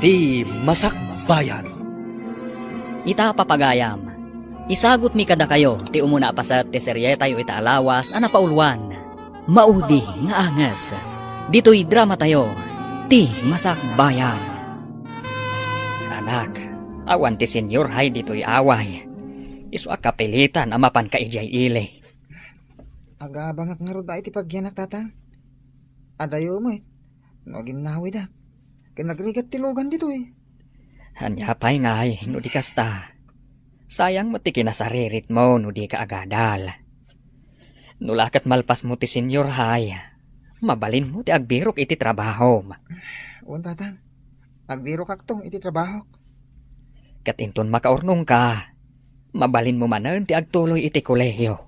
Ti Masakbayan. Ita papagayam. Isagot mi kada kayo, ti umuna pa sa teserye tayo ita alawas, ana paulwan. Maudi nga angas. Dito'y drama tayo, ti Masakbayan. Anak, awan ti Senyor hay dito'y away. Isu akapilitan amapan ka ijay ile. Aga bangak nga ron iti pagyanak tatang. Adayo mo no ginawi da. Kinagrigat tilugan dito Hanyapay ngay, no di kasta. Sayang mo ti kinasaririt mo, no di ka agadal. Nulakat malpas mo ti Senyor hay. Mabalin mo ti agbirok iti trabaho. Uwan tatang. Agbiro kaktong iti trabaho. Katinton makaurnong ka. Mabalin mo manan ti agtuloy iti kolehiyo.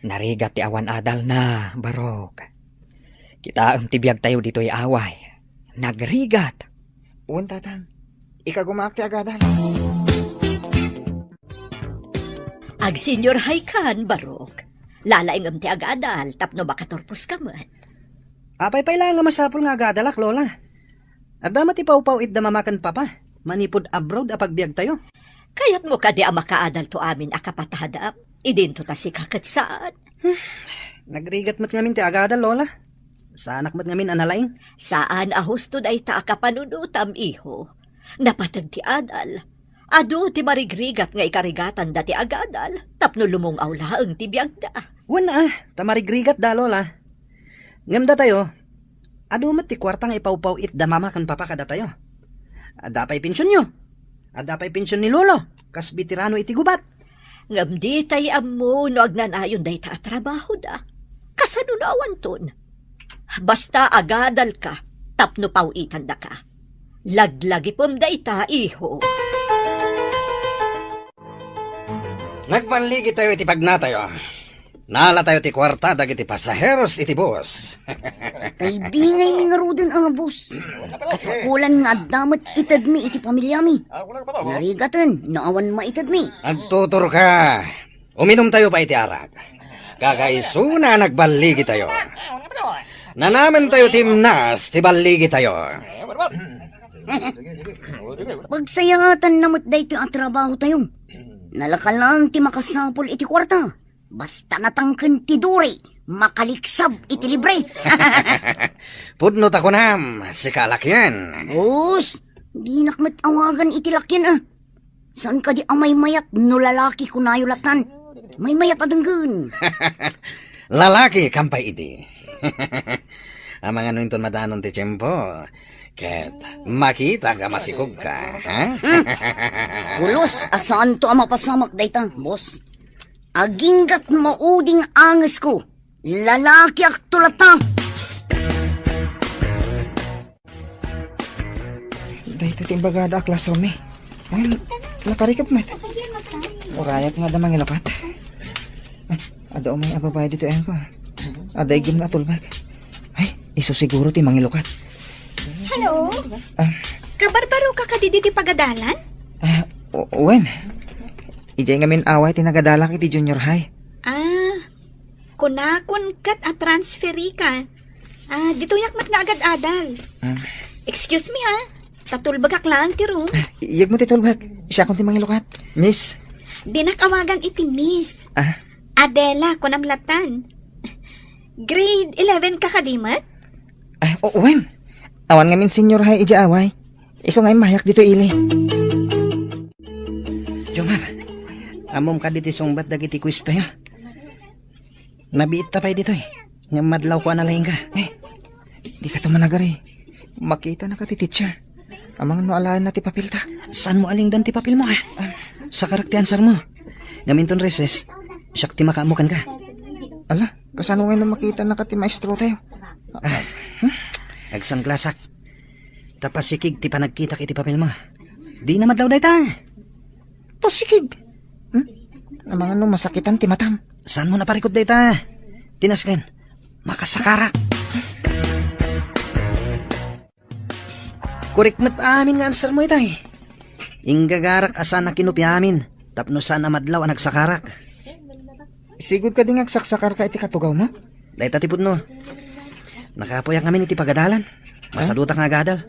Narigat ti awan adal na, barok. Kita ang tibiyag tayo dito'y away. Nagrigat. Uwan tatang. Ika gumaak ti agadal. Ag Senyor Haykan, barok. Lalaing ti agadal, tapno makatorpos ka man. Apay lang nga masapol nga agadalak, Lola. At damat ipaw-paw it damamakan papa. Manipod abroad apagbiag tayo. Kayat mo ka di ang makaadal to amin akapatadam. Idinto ta si kakatsaan. Nagrigat mat ngamin ti agadal, Lola. Saanak mat ngamin analaing. Saan ahusto da ita akapanunutam, iho. Napatag ti adal. Ado ti marigrigat nga ikarigatan da ti agadal. Tapno lumong awlaang ti biyag da. Wana tamarigrigat da, Lola. Ngamda tayo. Ado mat ti kwartang ipaw-paw it damamakan papa kada tayo. Adapay pensyon nyo. Adapay pensyon ni Lolo. Kas bitirano iti gubat. Ngam di tay ammo no agnanayon da ita trabaho da. Kasanunawan ton. Basta agadal ka, tapno pawitan da ka. Laglagi pom da ita, iho. Nagpanligi tayo iti pagnatayo. Nala tayo ti kwarta dagiti pasaheros iti bus. Tay bingay mi nga ruden ang bus. Kasapulan nga damat itad mi iti pamilya mi. Narigatan, naawan maitad mi. Agtutur ka. Uminom tayo pa iti arak. Kakaisuna nagbaligi tayo. Nanaman tayo timnas, ti baligi tayo. Pagsayangatan namot day ti ang trabaho tayo. Nalaka lang ti makasapol iti kwarta. Basta natangken ti duri, makaliksab iti libre. Pudnot ako nam, si kalakyan. Bus, di nakmat awagan iti lakyan Saan ka di amay mayat no lalaki kunayulatan? May mayat adanggan. Lalaki, kampay iti. Ang mga nuinton madanon ti tiyempo. Ket makita ka masikog ka, ha? Ulos, asaan to ang mapasamak dayta, boss? Aginggat mauding angas ko. Lalaki ak tulata. Dahil timbagada ak classroom Ay, lakarikap met. Urayak nga damang ilapat. Ada umay ababay dito ko. Ada igim na tulbag. Ay, iso siguro ti mangilukat. Hello? Kabarbaro ka kadidi ti pagadalan? Wen. Ijay ngamin away tinagadalak iti junior high. Kunakon kat at transferi ka. Dito yakmat nga agad adal. Excuse me ha, tatulbag ak lang ti room. Iyag mo titulbag. Siya kong timang ilukat. Miss. Dinakawagan iti miss. Adela kunamlatan. Grade 11 ka kadimat? Wen. Awan ngamin senior high ija away. Iso ngayon mayak dito ili. Jomar, amom ka diti sungbat dagiti quiz tayo. Nabiit tapay dito Nga madlaw ko analaing ka. Di ka tumanagari. Makita na ka ti teacher. Amang no alahan na ti papil ta. Saan mo aling dan ti papil mo sa karakti answer mo. Ngaminton recess, siyak ti makaamukan ka. Ala, kasano ngayon na makita na ka ti maestro tayo? Agsan klasak. Tapasikig ti panagkita iti papel mo. Di na madlaw day ta. Pasikig. Amang no masakitan ti matam. Saan mo naparikod day ta? Tinasken, makasakarak. Kurikmat amin nga answer mo itay. Inggagarak asa na kinupi amin. Tapno saan na madlaw ang nagsakarak. Sigod ka din agsaksakar ka iti katugaw mo? Day tatipod no. Nakapoyak namin iti pagadalan. Masalutak nga gadal.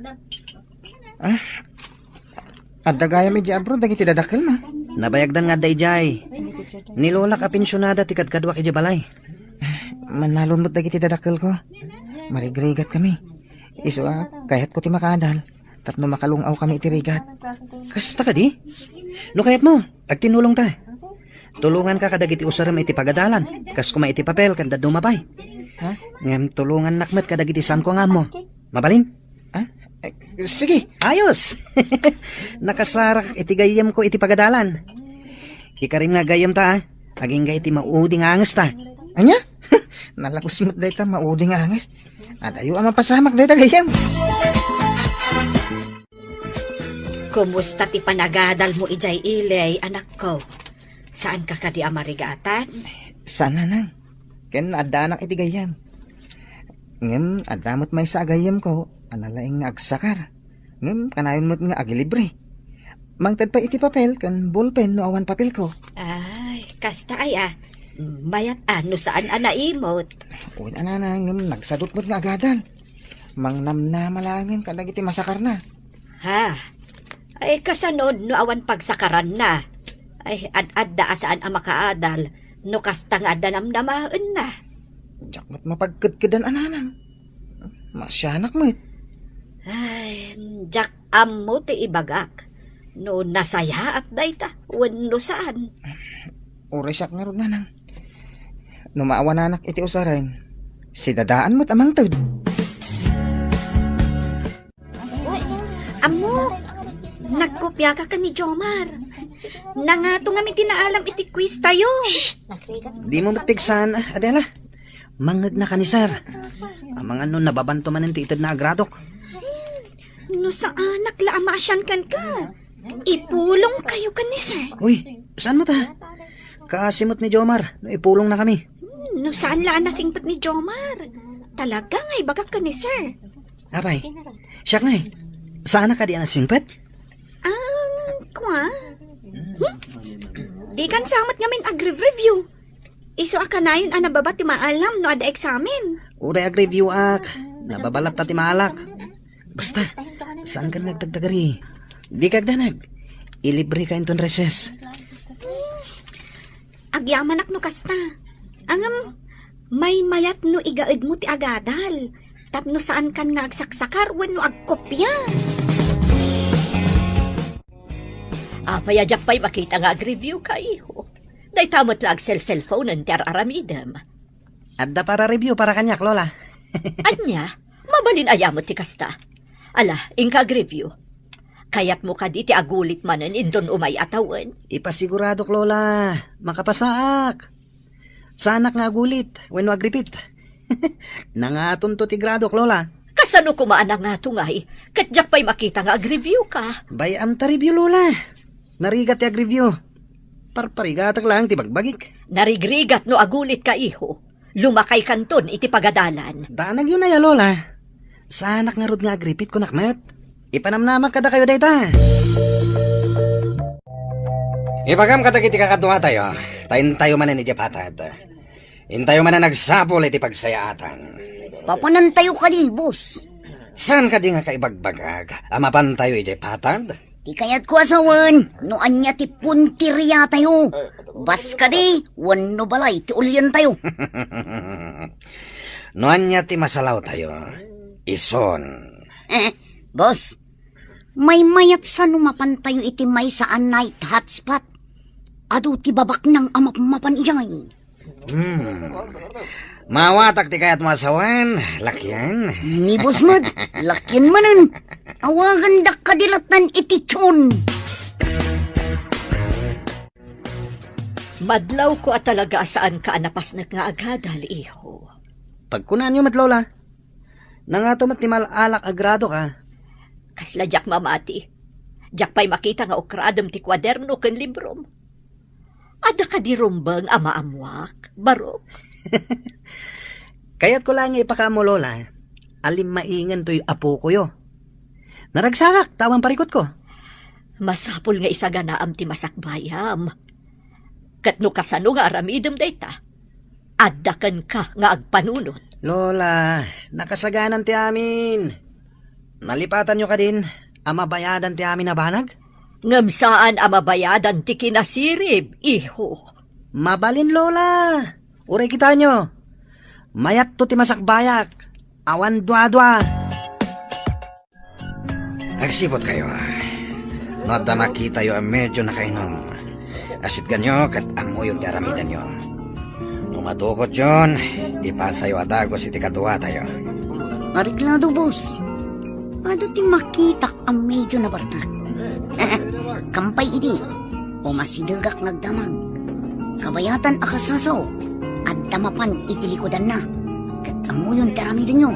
Adda gaya mi di abro, dagiti dadakkel ma. Nabayagdan nga dayjay. Ni Lola ka pensyonada ti kadkadwa iti balay. Manalon mo't dagiti dadakkel ko. Marigrigat kami. Iswa, kahit ko ti makadal. Tapno makalungaw kami iti rigat. Kasta ka di? No kayat mo, agtinulong ta. Tulungan ka kadagiti usaram iti pagadalan. Kas kuma iti papel kanda dumapay. Ha? Ngem tulungan nakmet kadagiti san ko nga mo. Mabalin? Sige. Ayos! Nakasarak iti gayem ko iti pagadalan. Ikarim nga gayem ta, aging ga iti mauding anges ta. Anya? Nalakos mo't dayta mauding anges. Adayo ang mapasamak dayta gayam. Kumusta ti panagadal mo ijay ilay, anak ko? Saan ka kadi amarigatan? Sana nang. Ken adda anak iti gayam. Ngem adamot may sa agayam ko. Analaing nga agsakar. Ngem kanayon mo't nga agilibre. Mangtad pa iti papel kan ballpen no awan papel ko. Ay, kasta ay mayat ano saan anaimot? Uy anana ngem nagsadot mo't nga agadal. Mangnam na malangin kadagiti masakar na. Ha? Ay kasanod no awan pagsakaran na. Ay ad-adda saan ang makaadal no kasta nga danamdamaan na. Diyak mo't mapagkadkadan ananang. Masyanak mo't. Ay, jak ammo ti ibagak. No nasaya at dayta, wenno saan. Uri siyak nga ron nanang. Numaawa nanak iti usarin. Si dadaan mo't amang tod. Amo, nagkopya ka ni Jomar. Nangato nga may tinaalam iti quiz tayo. Di mo matpigsan, Adela. Mangag na kanisar. Ang mga nun nababanto man ng titid na agradok. No sa anak la amasyan kan ka. Ipulong kayo ka ni sir. Uy, saan mo ta? Kasimot ni Jomar, no ipulong na kami. No saan la nasingpat ni Jomar? Talaga nga ibagak ka ni sir. Abay, siya nga eh. Saan na ka di ang singpet? Kwa? Di kan samat nga min agri-review. Iso akanayon ang nababa ti maalam no ada eksamen. Uray ag-review ak. Nababalat ta ti maalak. Basta, saan ka nagdagdagari? Di kagdanag. Ilibre ka inton reses. Agyamanak no kasta. Angam, may mayat no igaid mo ti agadal. Tapno saan kan nga agsaksakar wenno agkopya. Payajak pa'y makita nga ag-review ka, iho. Day tamot lang cellphone ng ter aramidem. Adda para review para kanyak, Lola. Anya, mabalin ayamot ti kasta. Ala, ingka ag-review. Kaya't mo ka di ti agulit manen indon umay atawan. Ipasiguradok, Lola. Makapasaak. Sanak nga gulit. Wenno agripit. Nangaton to ti gradok, Lola. Kasano kumaan nga tungay, katjak pa'y makita nga ag-review ka. Bayam ta review, Lola. Narigat ti ag-review. Parparigatak lang ti bagbagik. Narigrigat no agulit ka, iho. Lumakay kanton iti pagadalan. Danag yun na ya, Lola. Sanak nga rod nga agripit ko nakmet. Ipanamnamak kada kayo dayta. Ibagam kadagiti kakadwa tayo. Tayin tayo man ni Japatad. Intayo man na nagsapol iti pagsayaatan. Papanantayo ka di, boss. Saan ka di nga kaibagbagag? Amapan tayo Japatad? Di kaya't ko asawan, no anya ti puntirya tayo. Bas ka di, wano balay, ti ulyan tayo. Noan niya ti masalaw tayo. Ison. Boss, may mayat sa numapan tayo iti may saan night hotspot. Ado ti babak ng amapan iyay. Mawatak ti kayat masawan. Lakyan. Ni boss mad, lakyan manan. Awagan dak kadilatan iti tsun. Madlaw ko at talaga saan ka anapasnak nga agadal, iho. Pagkunan nyo mat, Lola. Nangatomat ti malalak agrado ka. Kasla jak mamati. Jak pa'y makita nga ukradom ti kwaderno ken librom. Ada ka di rumbang ama amwak, baro. Kaya't ko lang ipakamo, Lola. Alim maingan to'y apo ko yo. Naragsakak, tawang parikot ko. Masapul nga isaganaam ti masakbayam. Katno kasano nga aramidem dayta. Addakan ka nga agpanunot. Lola, nakasaganan ti amin. Nalipatan nyo ka din. Amabayadan ti amin na banag? Ngam saan amabayadan ti kinasirib, iho. Mabalin, Lola. Uray kita nyo. Mayat to ti masakbayak. Awan dwa-dwa. Agsipot kayo. No da makita yo medyo nakainom. Asit ganyo kat amo yung daramidan nyo. Tumatukot yon, ipasayo adagos iti kadwa tayo. Ariglado, boss. Ano ti makitak ang medyo na bartak? Kampay idi, o masidagak nagdamag. Kabayatan akasasaw, at damapan itilikodan na. Kat amuyon karamidan nyo.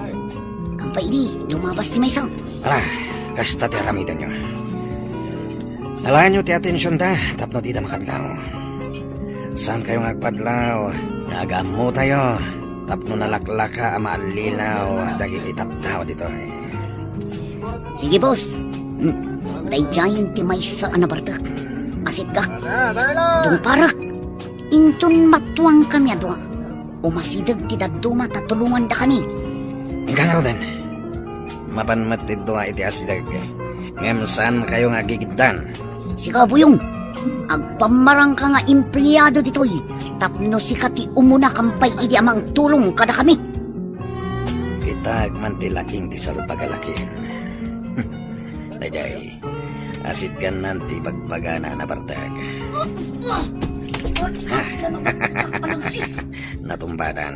Kampay idi, lumabas ti maysang. Ala, kasta ti aramidan nyo. Alaan nyo ti atensyon da, tapno di da makadlaw. Saan kayo nagpadlaw? Nagamo tayo. Tapno nalaklaka ama alilaw. Dagiti taptaw dito eh. Sige, boss. Dayjayan ti maysa anabartak. Asit gak. Dung parak. Inton matuang kami adwa. O masidag ti daduma tatulungan da kami. Hingga nga din. Mapanmatid doa iti asidag. Ngem saan kayo nga gigiddan? Sika, buyong. Agpamarang ka nga empleyado ditoy. Tapno sikati umuna kampay idi amang tulong kada kami. Kitag man ti laking ti salpagalaki. Dayjay, asit kan nanti pagpagana na bartag. Natumbadan.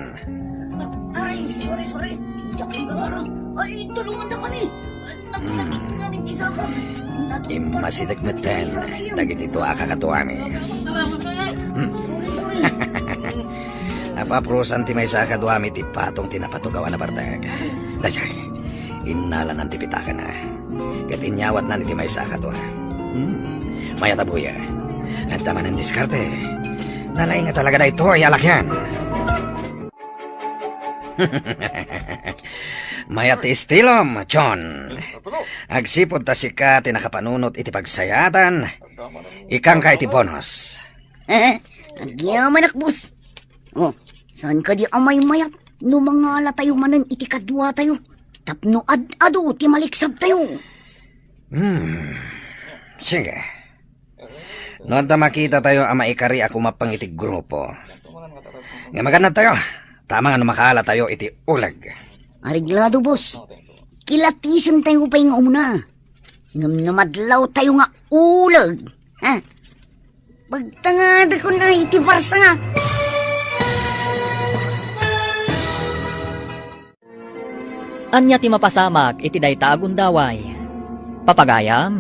Ay, sorry. Ay, tulungan na kami. Nagsakit namin ti saka. Imasidagmatan, dagit ito akakatuami. Napaprusan ti may sakaduami ti patong tinapatugawan na bartag. Dayjay, inalan ang tipitaka na. Katinyawat na ni ti may sakadwa. Mayatabuya. At tama ng diskarte. Nalay nga talaga na ito ay alakyan. Mayat istilom, John. Agsipod ta sika tinakapanunot iti pagsayatan. Ikang ka iti bonus. Agyaman akbus. Oh, saan ka di amay mayat? No mga ala tayo manan iti kadwa tayo. Tapno ad-ado ti maliksab tayo. Sige. Noon ta makita tayo ang maikari ako mapang iti grupo. Nga maganda tayo. Tama nga makala tayo iti ulag. Ariglado, boss. Kilatisan tayo pa yung umuna. Ngam namadlaw tayo nga ulag. Ha? Pagtangada ko na iti barsa nga. Anya ti mapasamak iti dayta agundaway. Papagayam,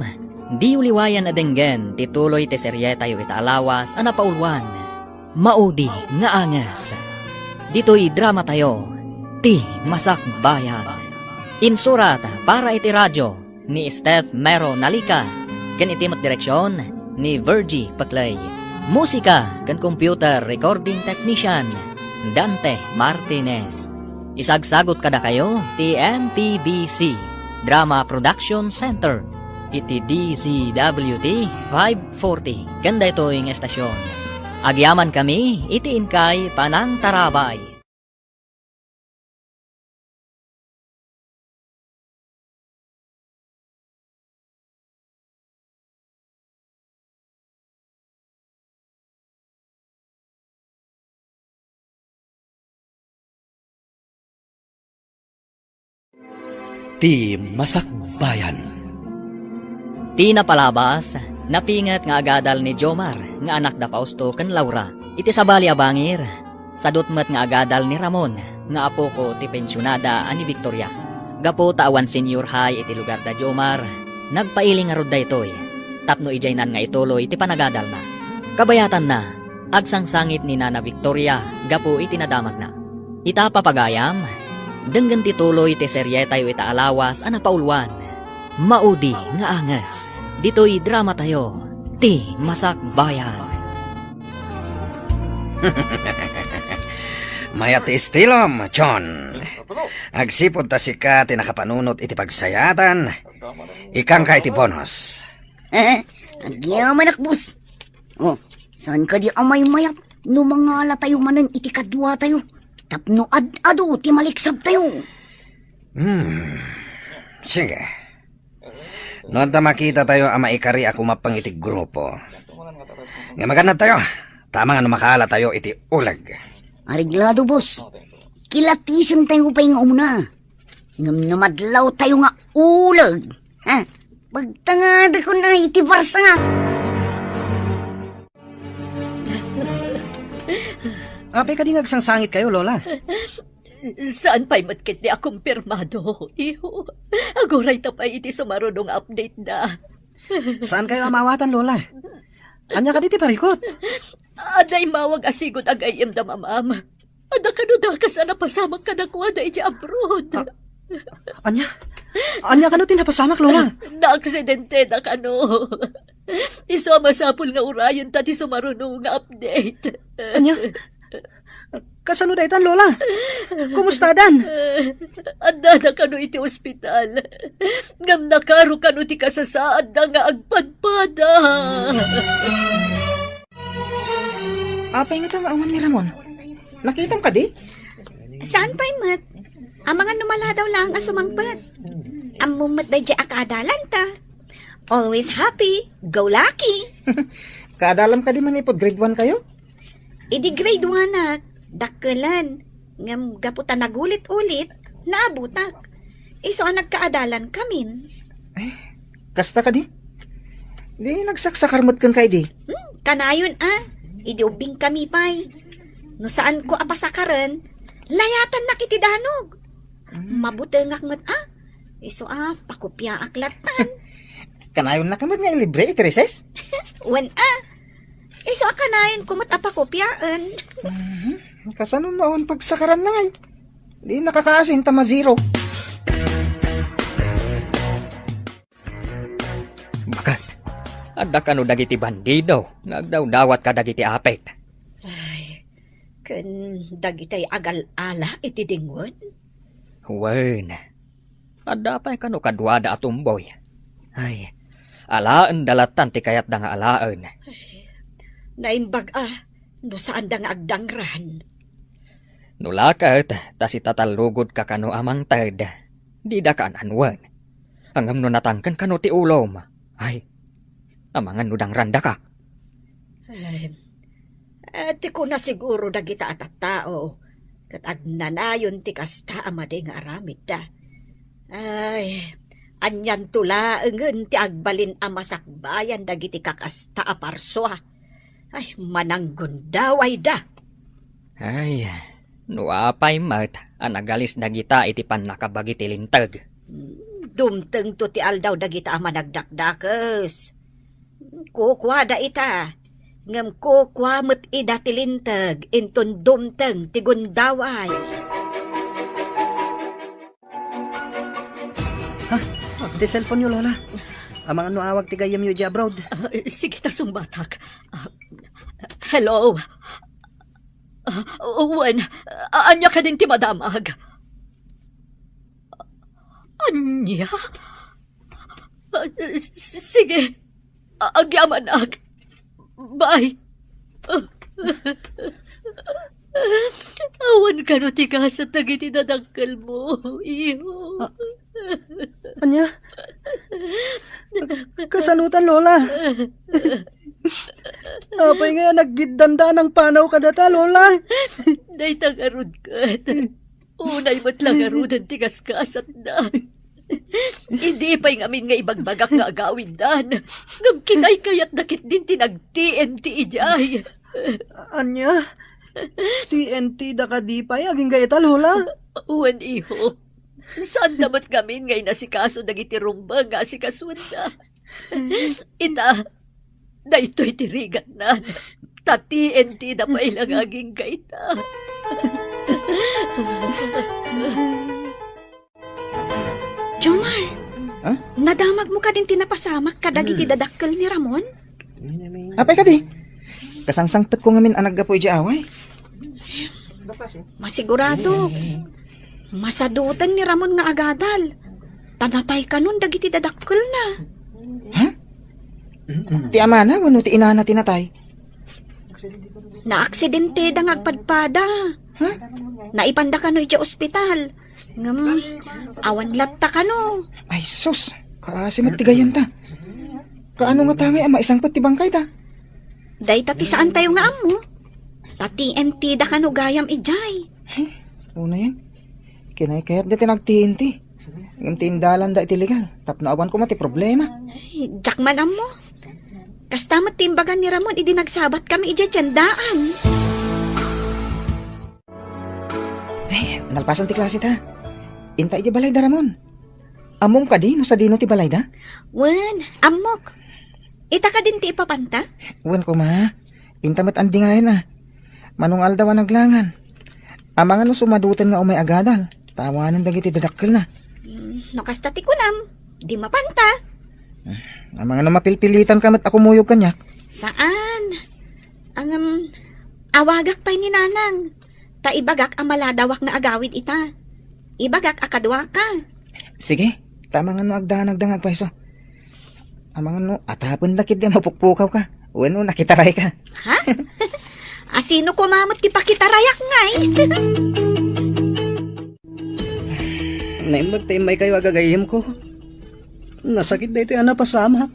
di uliwayan na denggen tituloy ti serye tayo itaalawas ana paulwan. Maudi nga angas. Dito'y drama tayo, ti Masakbayan. Insurat para iti radyo ni Steph Mero Nalika. Ken iti direksyon ni Virgie Paclay. Musika ken computer recording technician Dante Martinez. Isagsagot kada kayo ti MPBC Drama Production Center iti DZWT 540 kanda ito yung estasyon. Agyaman kami iti inkay panantarabay. Ti Masakbayan. Ti napalabas, napingat nga agadal ni Jomar, nga anak da Fausto ken Laura. Iti sabali abangir, sadutmet nga agadal ni Ramon, nga apo ko ti pensyonada ani Victoria. Gapo tawan senior high iti lugar da Jomar, nagpailing nga rod da itoy. Tapno ijaynan nga ituloy iti panagadal na. Kabayatan na, agsangsangit ni Nana Victoria, gapo iti nadamag na. Ita papagayam, denggan tituloy ti serye tayo itaalawas ana paulwan. Maudi nga angas. Dito'y drama tayo. Ti Masakbayan. Mayat istilom, John. Agsipod ta sika tinakapanunot iti pagsayatan. Ikang ka iti bonus. Agyaman akbus. Oh, saan ka di amay mayat? No mga ala tayo manan iti kadwa tayo. Tapno ad-ado ti maliksab tayo. Sige. Noon ta makita tayo ang maikari ako mapangitig grupo. Nga maganda tayo. Tama nga na makala tayo iti ulag. Ariglado, boss. Kilatisan tayo pa yung umuna. Ngam namadlaw tayo nga ulag. Ha? Pagtangada ko na iti barsa nga. Apay ka di nagsangsangit kayo, Lola. Saan pa'y matkit di akong pirmado? Iho, aguray ta pa iti sumarunong update na. Saan kayo amawatan, Lola? Anya ka diti parikot. Aday mawag asigod ang ayam da mamam. Ada kanuda ka sana pasamak ka na kuwada iti abroad. Anya? Anya ka no tinapasamak, Lola? Na-aksidente na kano. Iso masapul nga urayon tati sumarunong nga update. Anya? Kasano daytan, Lola? Kumusta dan? Anda na kano iti ospital. Ngam nakaro kano ti kasasaad na nga agpadpada. Apay nga nga awan ni Ramon. Nakitam ka di? Saan pa'y mat? Ang mga numala daw lang ang sumangpat. Ang mumat na dya akadalan ta. Always happy, go lucky. Kaadalam ka di man ipod grade 1 kayo? Idi grade 1 nak, dakkelan. Ngam gaputan nagulit-ulit, naabutak. Iso ang nagkaadalan kamin. Kasta ka di? Di nagsaksakarmat kan kay di. Kanayon idi ubing kami pa'y. No saan ko apasakaran, layatan na kitidanog. Mabutengak mat iso pakopya aklatan. Kanayon na kamat nga ilibre iti recess? Wen iso kanayon kumat apakopyaan. Kasano noon pagsakaran na ngay? Di nakakaasin tama zero. Bakat, ada ka no dagiti bandido, nagdaw-dawat ka dagiti apet. Ken dagitay agal-ala iti dingwon. Wen, ada pa ka no kadwada atumboy. Ay, alaan dalatan ti kayat da nga alaan. Naimbag no saan da nga agdangran. Nulakat, tas itatalugod ka kano amang tad. Di da ka ananwan. Hangam no natangkan kano ti ulom. Ay, amangan nudang randa ka. Ti ko na siguro dagita at tao. Kat agnanayon ti kasta amade nga aramid da. Ay, anyan tula engen ti agbalin amasakbayan dagiti kakasta aparswa. Ay, mananggon daway da. Ay, nuapay mat, anagalis dagita iti panakabagi ti lintag. Dumteng to ti aldaw dagita managdakdakes. Kukwa da ita. Ngam kukwa met ida ti lintag inton dumteng ti gundaway. Di cellphone nyo, Lola. Amang ano awag ti gayam yu di abroad. Sige ta sumbatak. Hello? Wen, anya ka din ti madamag? Anya? Sige, agyamanag. Bye. Awan ka no ti kasat na gitinadangkal mo, iyo. Anya? Kasanutan, Lola. Apay nga naggidanda ng panaw ka data, Lola. Day tagarod ka. Unay mo't lang arudan ti kaskasat na. Hindi pa'y ngamin nga ibagbagak nga agawin dan. Ngam kinay kayat nakit din tinag-TNT ijay. Anya? TNT da ka di pa'y aging gayata, Lola. Uwan iho. Saan damat ngamin ngay nasikaso dagiti rumba nga sikasuan na. Ita, na ito'y tirigat na. Ta TNT na pa'y lang aging gaita. Jomar, Nadamag mo ka din tinapasamak kadag iti dadakkel ni Ramon? Apay ka di? Kasangsangtap ko ngamin anag gapoy di away. Masigurado. Masadutan ni Ramon nga agadal. Tanatay ka nun dagiti dadakkel na. Ti ama na, wano ti ina na tinatay. Naaksidente da ngagpadpada. Naipanda ka no iti ospital. Ngam, awan latta ka no. Ay sus, Kaasim at tigayan ta. Kaano nga tangay ama isang patibangkay ta? Day tati saan tayo nga amo? Tati enti da kano gayam ijay. Una yan. Kinay kayat dati nagtiinti. Ng tindalan da iti legal. Tapno awan ko mati problema. Ay, Jackman amo. Kasta matimbagan ni Ramon, idi nagsabat kami ijay tiyandaan. Ay, nalpasan ti klase ta. Inta iti balay da Ramon. Amom ka di no sa dino ti balay da? Wen, amok. Ita ka din ti ipapanta? Wan ko ma. Inta mat andi nga yan Manong aldawan naglangan. Amangan no sumadutan nga umay agadal. Tawanan dagiti dadakkel na. No kasta ti kunam. Di mapanta. Amangan no mapilpilitan ka mat ako muyog kanyak. Saan? Ang awagak pa'y ni nanang. Ta ibagak ang maladawak na agawid ita. Ibagak akadwa ka. Sige, tamangan no agdanagdangag paiso. Amangan no atapon lakid di mapukpukaw ka. Uwan no nakitaray ka. Ha? Asino kumamot ti pakitarayak ngay? Naimbag tayo may kayo agagayim ko. Nasakit na ito yung napasama.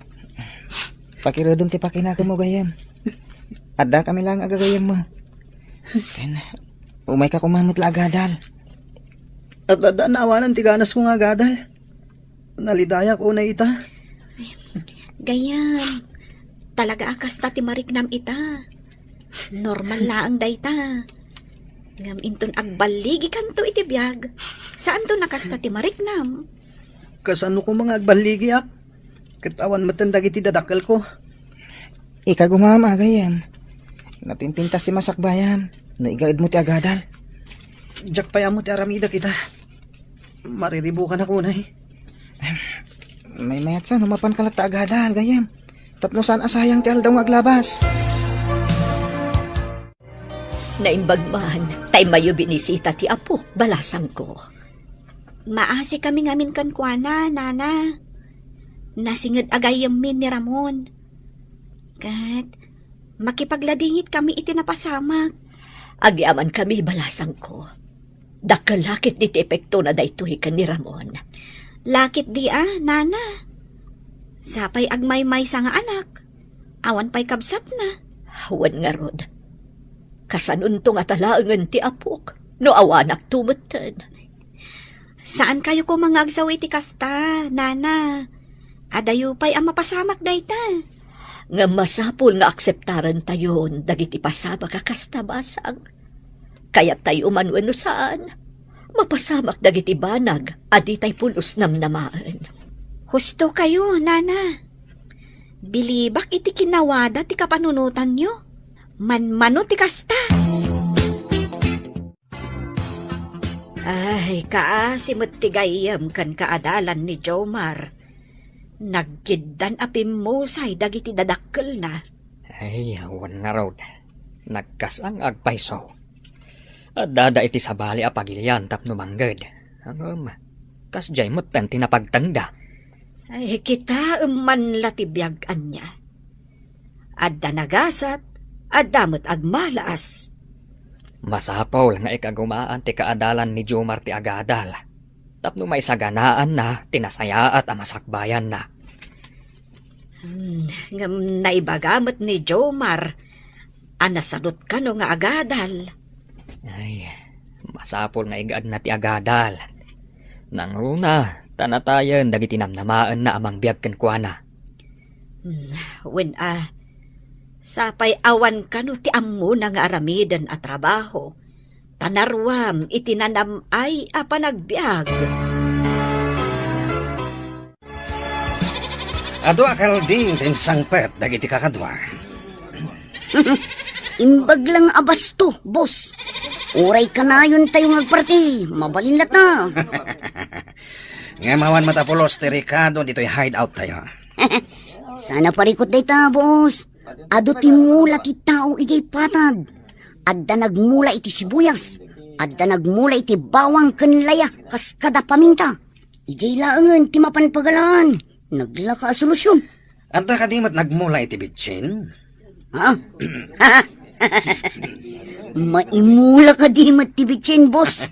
Pakirodom ti pakinaka mo gayam. Adda kami lang agagayam mo. Then, umay ka kumamot la agadal. At naawanan tiganas ko nga gadal. Nalidaya ko na ita. Gayam. Talaga akas ta ti mariknam ita. Normal laang dayta. Ngam inton agbaligi kanto iti biyag. Saan to nakasta ti mariknam? Kasano ko mga agbaligi ak? Katawan matandag iti dadakal ko. Ika gumama gayam. Napimpintas si masakbayam. Naigaid mo ti agadal. Jack pa mo ti aramida kita. Mariribukan ako na eh. May mayat sa numapan kalat ta agadal gayam. Tapno saan asayang ti aldaw nga aglabas. Naimbag man, tay mayo binisita ti apo, balasang ko. Maasi kami ngamin kankwana, nana. Nasingad agayam min ni Ramon. Kat, makipagladingit kami iti napasamak. Agyaman kami, balasang ko. Dakalakit di ti epekto na daytoy ka ni Ramon. Lakit di nana. Sapay agmay-may sa nga anak. Awan pa'y kabsat na. Hawan nga rod. Kasanunto nga talaangan ti apok, no awanak tumutan. Saan kayo ko mga agsawi ti kasta, nana? Adayo pa'y ang mapasamak dayta. Nga masapul nga akseptaran tayon, dagiti pasama kakasta basang. Kaya tayo umanwen no saan. Mapasamak dagiti banag, adi tay pulos namnamaan. Husto kayo, nana. Bilibak iti kinawada ti kapanunutan nyo. Manmano ti kasta. Ay, kaasimot ti gayam kan kaadalan ni Jomar. Nagkiddan apimusay dagiti dadakkel na. Ay, awan na raw. Nagkasang agpaiso. At dada iti sabali a pagilian tapno mangged. Ang kasjay mo't tan tinapagtangda. Ay, kita man latibyagan niya. Adda nagasat, adamot agmalaas. Masapaw lang nga ikagumaan ti kaadalan ni Jomar ti agadal. Tapno may saganaan na, tinasaya at amasakbayan na. Ngam naibagamot ni Jomar, anasadot ka no nga agadal. Ay, masapol nga igaad na ti agadal. Nang runa, tanatayan dagiti namnamaan na amang biyag kenkwana. When sapay awan ka no ti ammo na nga aramidan at trabaho. Tanarwam itinanam ay apanagbiag. Ado akal ding tinsangpet dagiti kakadwa. Imbag lang abasto, boss. Uray ka na yun tayo ngagparti. Mabalinlat na. Nga mawan matapulos ti Ricardo dito'y hideout tayo. Sana parikot day ta, boss. Ado timula ti tao iti patad. Adda nagmula iti sibuyas. Adda nagmula iti bawang kanlaya kas kada paminta. Iti laangan ti mapanpagalaan. Naglaka solusyon. Anta kadimat nagmula iti bitsin? Ha? Maimula ka di matibitsin, boss.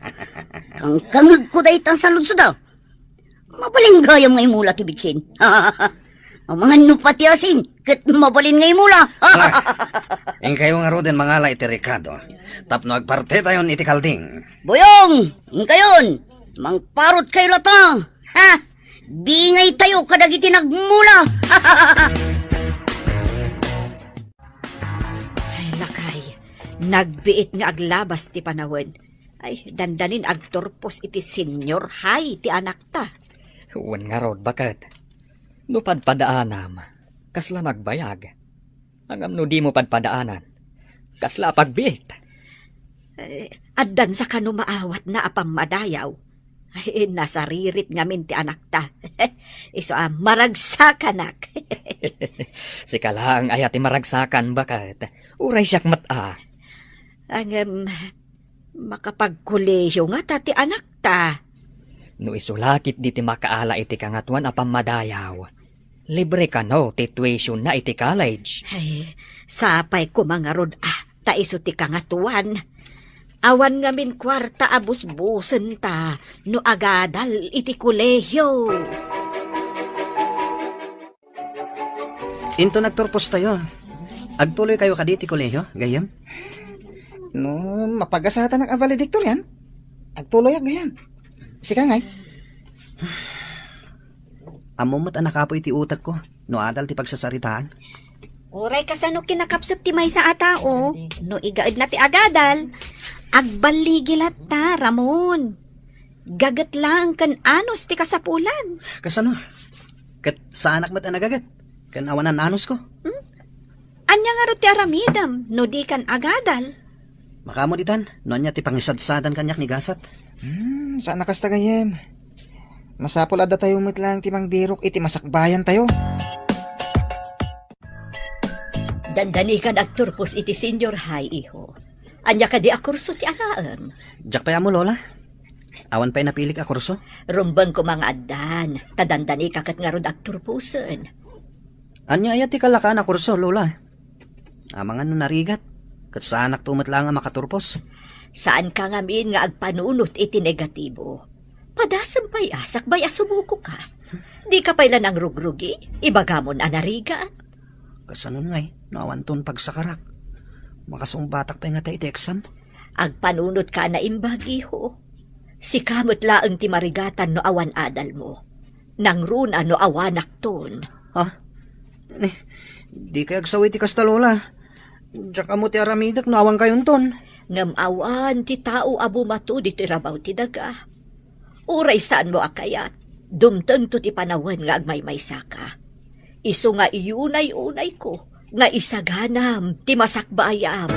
Kangkangag ko day ta sa lutso daw. Mabalin gayam ngay mula ti Bitsin. Ang mga nupati asin, kat mabalin ngay mula. Ing kayo nga roden mga iti Ricardo. Tapno agparte tayo iti kalding. Boyong, kayon, mangparot kayo lata. Ha? Di ngay tayo kadagiti nagmula. Ay, lakay. Nagbiit nga aglabas ti panawin. Ay, dandanin agturpos iti senior high ti anak ta. Uwan nga rod, bakit? No padpadaanam, kasla nagbayag. Ang amno di mo padpadaanan, kasla pagbit. Addan sa kanu maawat na apang madayaw. Ay, nasaririt ngamin ti anak ta. Iso maragsakannak. Si kalang ayat maragsakan, bakit? Uray siyak mata. Ang makapagkuleyo nga ta ti anak ta. No isulakit di ti makaala iti kangatuan apang madayaw. Libre ka no, ti tuition na iti college. Ay, sapay ko mga rod, ta iso ti kangatuan. Awan ngamin kwarta abus-busen ta, no agadal iti kuleyo. Into nagturpos tayo. Agtuloy kayo kaditi kolehiyo, gayam? No, mapagasatan ng valedictorian. Agtuloy ag gayam. Sika ngay. Amumot ang nakapoy ti utak ko. No adal ti pagsasaritaan. Oray kasano kinakapsat ti may sa atao, no igaid na ti agadal. Agbaligil ta, Ramon. Gagat lang kan anos ti kasapulan. Kasano? Kat sa anak mat ang nagagat? Kan awanan anos ko? Anya nga ro ti aramidam, no di kan agadal. Makamo ditan, no anya ti pangisadsadan kanyak ni gasat. Saan nakasta gayam? Masapol ada tayo lang timang birok iti masakbayan tayo. Dandani ka nagturpos iti senior high, iho. Anya ka di akurso ti araan. Jak pa mo, Lola. Awan pa'y napili ka kurso. Rumbang ko mga adan, tadandani ka kat nga ron agturpusen. Anya ayat ti kalaka na kurso, Lola. Amangan no narigat. Kat sa anak tumat lang ang makaturpos. Saan ka ngamin nga agpanunot iti negatibo? Padasam pa'y asak ba'y asumuko ka. Di ka pa'y lanang rugrugi, ibagamon anarigaan. Kasano ngay, nawan ton pagsakarak. Makasumbatak pa nga tayo iti exam. Agpanunot ka na imbagiho. Si kamot laang ti marigatan no awan adal mo. Nang runa no awanak ton. Ha? Di kaya agsawi ti kasta, Lola. Jak amo ti aramidak, nawan kayon ton. Ngam awan ti tao abu matu di tirabaw ti daga. Uray saan mo akayat, dumteng to ti panawan nga agmaymaysa ka. Iso nga iyunay-unay ko, nga isaganam ti masakbayam.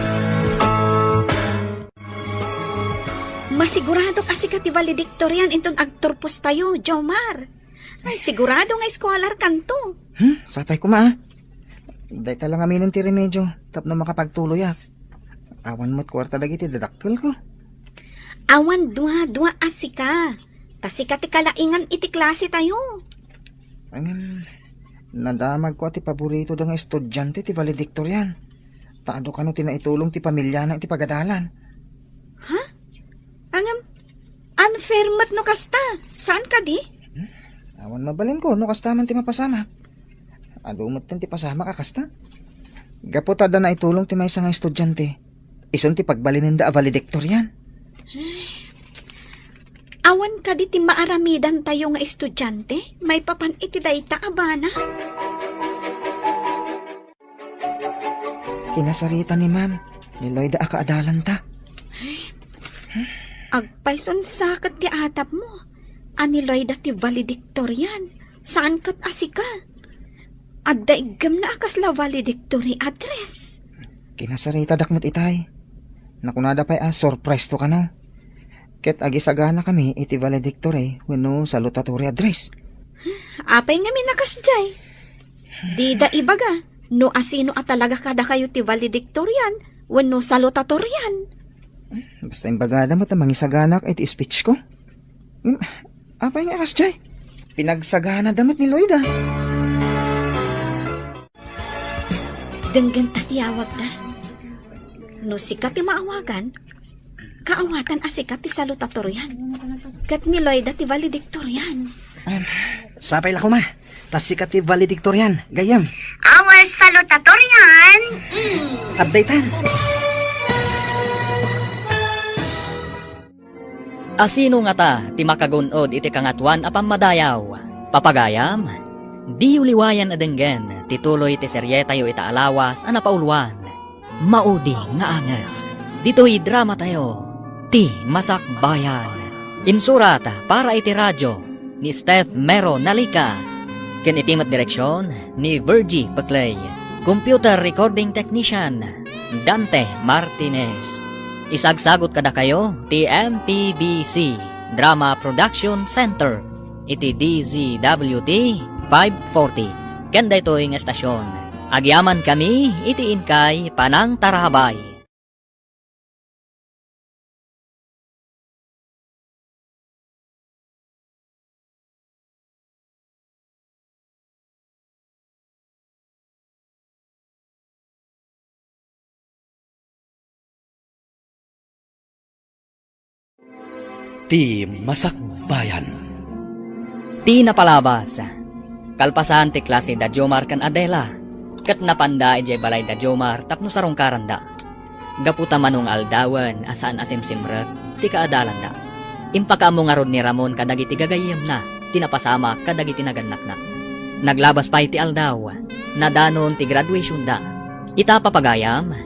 Masigurado kasi ka ti valedictorian inton agturpos tayo, Jomar. Ay, sigurado nga scholar kanto. Sapay ko ma. Day talang aminin ti remedyo, tapno makapagtuloy ak. Awan mo't kwarta dagiti dadakkel ko. Awan dua asika. Tasika ti kalaingan iti klase tayo. Nadamag ko ti paborito da nga estudyante ti valedictorian. Taado ka no tinaitulong ti pamilya na iti pagadalan. Unfair mat no kasta. Saan ka di? Awan mabalin ko no kastaman ti mapasamak. Adumot ti pasamak akasta. Gaputa da na itulong ti maysa nga estudyante. Ison ti pagbalinin da a valedictorian. Awan ka di ti maaramidan tayo nga estudyante, may papan iti dayta abana. Kinasarita ni ma'am, ni Lloyd a kaadalan ta. Agpayson sakat ti atap mo. Ani Lloyd ti valedictorian, saan kat asika? Adda igam na akas la valedictory address. Kinasarita dakmet itay. Nakunada pa'y surprise to ka no. Ket agisagana kami iti valedictory wenno salutatory address. Apay nga minakas jay. Di da ibaga, no asino at talaga kada kayo ti valedictorian wenno salutatorian. Basta imbagada mo ta mangisaganak iti speech ko. Apay nga akas jay. Pinagsagana damat ni Lloyd ah. Denggan tatiyawag na. No sikat ti maawagan, kaawatan asikat ti salutatorian. Kat ni Lloyd ti valedictorian. Sapay lako ma. Tas sikat ti valedictorian. Gayam. Our salutatorian Updatean. Asino nga ta, ti makagunod iti kangatuan apam madayaw. Papagayam, di uliwayan adenggen, tituloy ti serye tayo ita alawas, anapauluan. Maudi nga anges. Dito'y drama tayo, ti Masak Bayan. Insurata para iti radyo, ni Steph Mero Nalika. Ken itimat direksyon, ni Virgie Paclay. Computer recording technician, Dante Martinez. Isagsagot kada kayo, ti MPBC Drama Production Center, iti DZWT 540. Kanda ito yung estasyon. Agyaman kami, iti inkay Panang Tarabay. Ti Masak Bayan. Ti napalabas. Kalpasan ti klase da Jomar kan Adela. Kat napanda ijay balay da Jomar tapno sarong karanda. Gaputa manong aldawan asaan asimsimrek ti kaadalan da. Impakamo nga rod ni Ramon kadagiti gagayem na. Tinapasama kadagiti naganak na. Naglabas pa iti aldaw. Nadanon ti graduation da. Ita papagayam.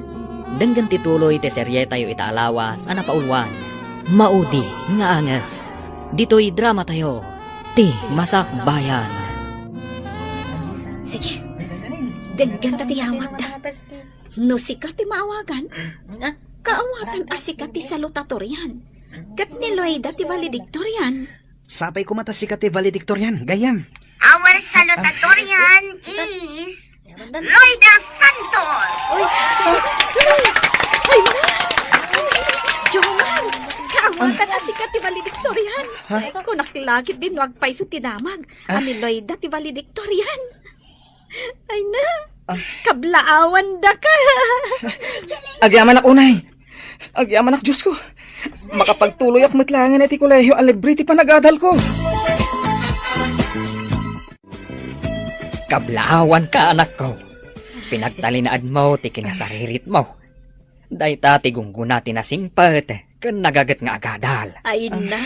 Denggan tituloy ti serye tayo ita alawas anapaulwan. Maudi nga anges. Dito'y drama tayo, ti Masak Bayan. Sige, daggan ta tiyawag da. No sikat ti maawagan, kaawatan asikat ti salutatorian. Kat ni Loida ti valedictorian. Sapay ko mata sikat ti valedictorian. Gayam. Our salutatorian is Loida Santos. Jomar, kaawatan asikat ti valedictorian. Kung nakilagit din wag pa'y tinamag, ani Loida ti valedictorian. Ay na, kablaawan da ka. Agyaman ak unay. Agyaman ak Diyos ko. Makapagtuloy ak matlangan iti kolehiyo ang libre ti panagadal ko. Kablaawan ka anak ko. Pinagtalinaad mo ti kinasaririt mo. Dayta ti gungguna ti nasingpet, kan nagagat nga agadal. Ay na,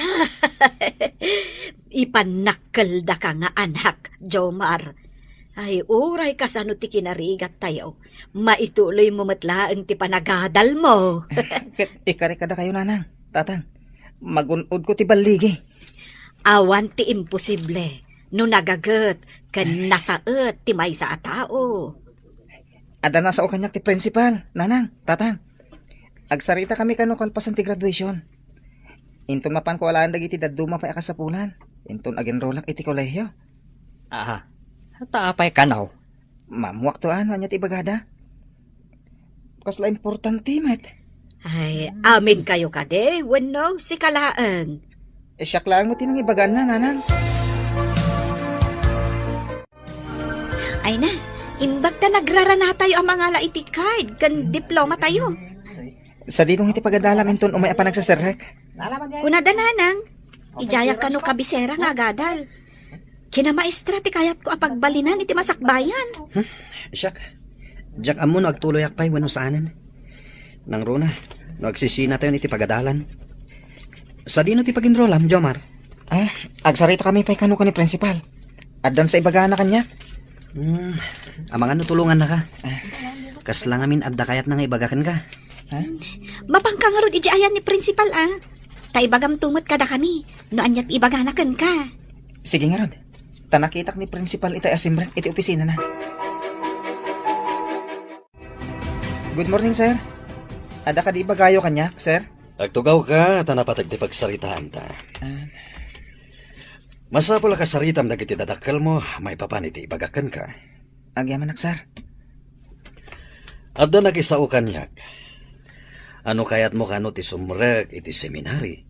ipanakkel da ka nga anak, Jomar. Ay uray kasano ti kinarigat tayo. Maituloy mo matlaang ti panagadal mo. Ikari kada kayo nanang. Tatang, magunod ko ti baligi. Awan ti imposible. No nagagat, kan nasaet ti may sa tao. Ada na sa kanyak ti principal. Nanang, tatang. Agsarita kami kano kalpasan ti graduation. Inton mapan ko alaan dagiti daduma pa akasapulan. Inton agenrolak iti kolehiyo. Aha, taapay kanaw. Mamuak to ano anya ti bagada. Kasla importante met. Ay, amin kayo kade, wenno, si kalaan. Siyak lang mo tinang ibagan na, nanang. Ay na, imbag ta nagrarana tayo ang mga laiti card, kan diploma tayo. Sa ditong iti pagadalam inton umay pa nagsaserrek. Kuna dananang, ijayak kano kabisera nga gadal. Kinamaestra ti kayat ko apagbalinan iti masakbayan. Siyak. Diyak amo no agtuloy akpay wano saanan. Nang runa, no agsisina tayo iti pagadalan. Sa dino ti paginrolam, Jomar? Agsarita kami pa'y kano ka ni principal. Addan sa ibagana kanya. Amangan no tulungan na ka. Kaslang amin adda kayat nang ibagakan ka. Mapangkangarod ijayan ni principal Taibagam tumot kada kami, no anyat ibaganakan ka. Sige nga ron. Tanakitak ni principal itay asimbrek iti opisina na. Good morning, sir. Ada ka di ibagayo kanya, sir? Agtugaw ka, tanapatag di pagsaritaan ta. Masapula ka saritam dagiti dadakkel mo, may papaniti ibagakan ka. Agyaman sir. Adda nakisao kanyak. Ano kayat mo kano ti sumrek iti seminary?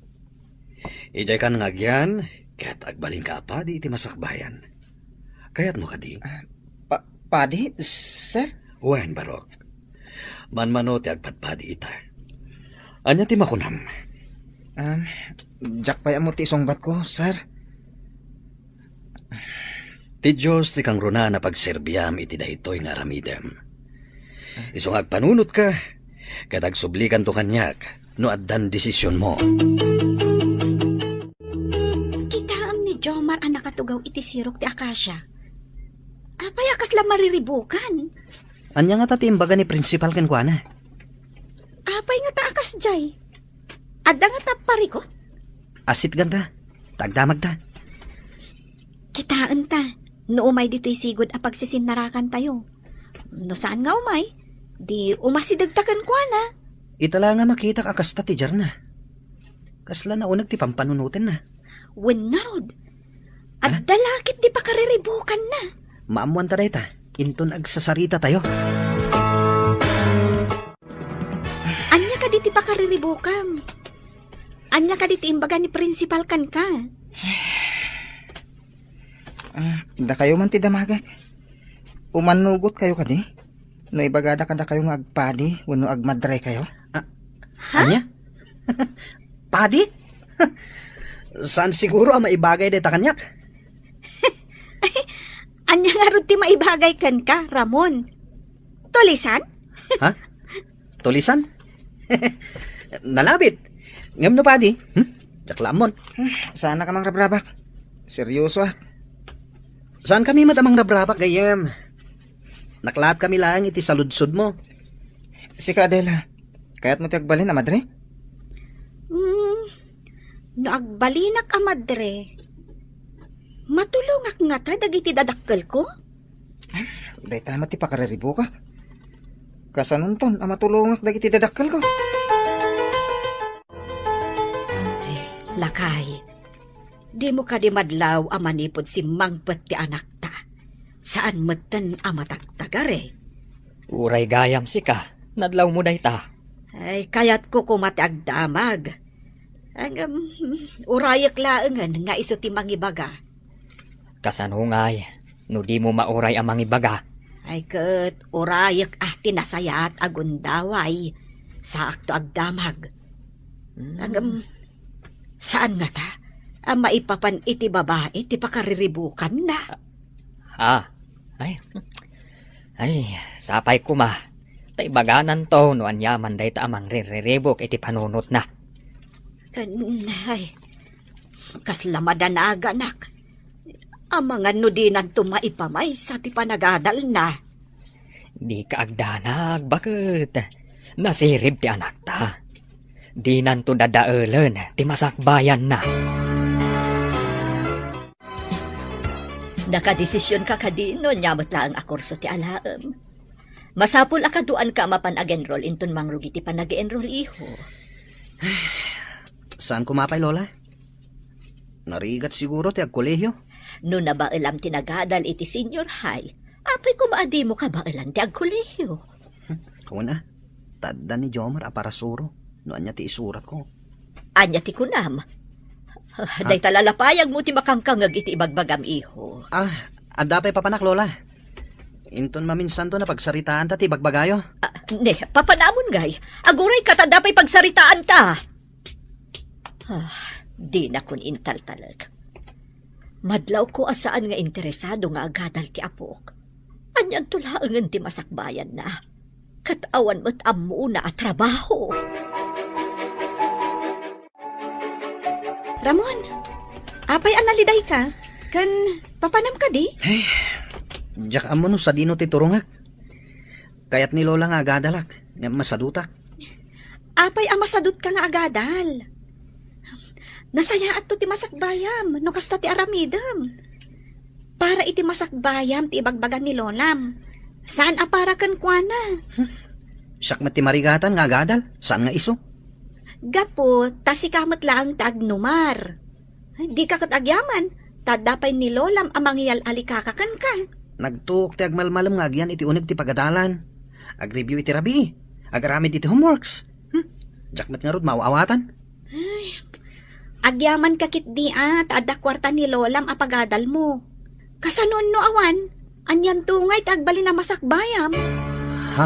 Ijay ka ngagyan, kaya't agbaling ka pa di iti masakbayan. Kayat mo ka di? Padi, sir? Wen barok. Manmano ti agpatpadi ita. Anya ti makunam? Jack pa mo ti isongbat ko, sir. Ti Diyos ti kang runa na pagserbiam iti daytoy nga aramidem. Isong agpanunot ka, kadag sublikan to kanyak, no addan desisyon mo. Kitaam ni Jomar ang nakatugaw iti sirok ti Akasya. Apay akas lang mariribukan. Anya nga ta ti imbaga ni principal ken kuana. Apay nga ta akas jay. Adda nga ta parikot. Asit ganda. Tagdamag ta. Kitaan ta. No umay dito'y sigod a pagsisinarakan tayo. No saan nga umay? Di umasidagtakan kwa na. Itala nga makita ka kasta ti Jarna. Kasla na unag ti pampanunutin na. Wenarod. At dalakit di pa kariribukan na. Maamuan ta dayta. Inton agsasarita tayo. Anya ka diti pa kariribukan. Anya ka diti imbaga ni principal kan ka. Da kayo man ti damagak. Umanugot kayo kadi. No ibagada kada kayo nga agpadi, wano agmadre kayo. Anya? Padi? Saan siguro ang maibagay dayta kanyak? Anya nga ron ti maibagay kan ka, Ramon. Tulisan? Ha? Tulisan? Nalabit. Ngam no padi? Jaklamon. Sana ka mang rabrabak. Seryoso ah. Saan kami matamang rabrabak gayem? Naklat kami lang iti saludsod mo. Si ka Adela, kaya't mo ti agbalin na madre? No agbalinak a madre. Matulungak nga ta dagiti dadakkel ko? Day tama ti pakararibukak. Kasanunton, amatulungak dagiti dadakkel ko. Lakay, di mo ka di madlaw a manipod si mangpet ti anak ta. Saan matan a matagtagare? Uray gayam si ka, nadlaw mo dayta. Ay, kayat ko kumati agdamag. Ang urayak laengan nga iso ti mangibaga. Kasanungay, no di mo mauray ang mangibaga. Ay ket urayak tinasayat agundaway sa akto agdamag. Ang saan nga ta? Ang maipapan iti babae ti pakariribukan na. Ay, sapay ko ma. Taibaganan to no anyaman dayta amang riribok iti panunot na. Ay, kaslamadaga nak. Ang mga nudinan tumaipamay sa ti panagadal na. Di ka agdanag, bakit? Nasirib ti anak ta. Di nanto dadaelen, ti masakbayan na. Nakadesisyon ka kadino, nyamot lang a kurso ti alaem. Masapul akaduan ka mapan ag-enroll inton mangrugi ti panag-enroll iho. Saan kumapay, Lola? Narigat siguro ti agkolehyo. No na ba ilam tinagadal iti senior high, apay kumaadi mo ka ba ilang ti agkolehiyo? Kung na, tadda ni Jomar aparasuro. No anya ti isurat ko. Anya ti kunam. Day talalapayag mo ti makangkangag iti ibagbagam iho. Adapay papanak, Lola. Inton maminsan to na pagsaritaan ta ti bagbagayo. Ne, papanamon gay. Aguray katadapay pagsaritaan ta. Di na kun intal talag. Madlaw ko asaan nga interesado nga agadal ti apok. Anyan tulaangan ti masakbayan na. Katawan mo't amu na at trabaho. Ramon, apay analiday ka? Kan papanam ka di? Jak amo no sa dino ti turungak. Kayat ni Lola nga agadalak. Nga masadutak. Apay ang masadot ka nga agadal. Nasaya at to ti masakbayam, no kasta ti aramidam. Para iti masakbayam ti ibagbagan ni Lolam. Saan apara kan kuana? Siyak mati marigatan nga agadal. Saan nga iso? Gapo, tasikamot lang tagnumar. Di ka katagyaman, tadapay ni Lolam amang iyal alikakakan ka. Nagtuk ti agmalmalam nga agyan iti uneg ti pagadalan. Ag-review iti rabi. Agaramid iti homeworks. Jak mat nga rod mauawatan. Agyaman kakit di ada kwarta ni Lolam apagadal mo. Kasanon no awan, anyan tungay tagbali na masakbayam. Ha?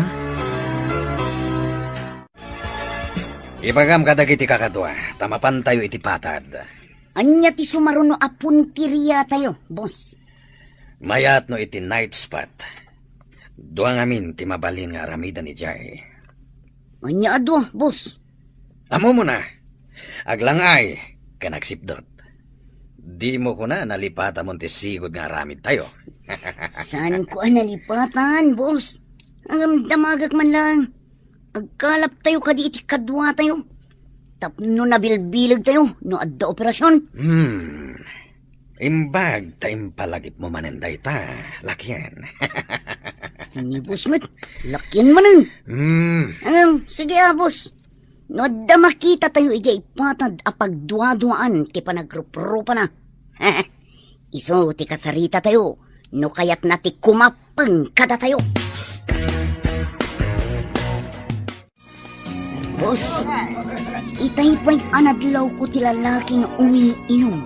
Ibagam kadagiti kakadwa, tamapan tayo iti patad. Anya ti sumaruno a punteriya tayo, boss. Mayat no iti night spot. Duang amin ti mabalin nga aramida ni Jay. Anya ado, boss. Amo mo na. Aglangay, kanagsipdot. Di mo ko na nalipata mo ti sigod nga aramid tayo. Saan ko nalipatan, boss? Ang damagak man lang. Agkalap tayo kadi iti kadwa tayo. Tapno na bilbilag tayo no adda operasyon. Imbag ta impalagip mo manenday ta. Lakyan. Ni boss met, lakyan manan. Sige boss. No adda makita tayo ija ipatad apag duwa-duwaan ti panagrup-rupa na. Iso ti kasarita tayo. No kayat na ti kumapang kada tayo. Boss, itay pa'y anadlaw ko ti lalaki nga umiinom.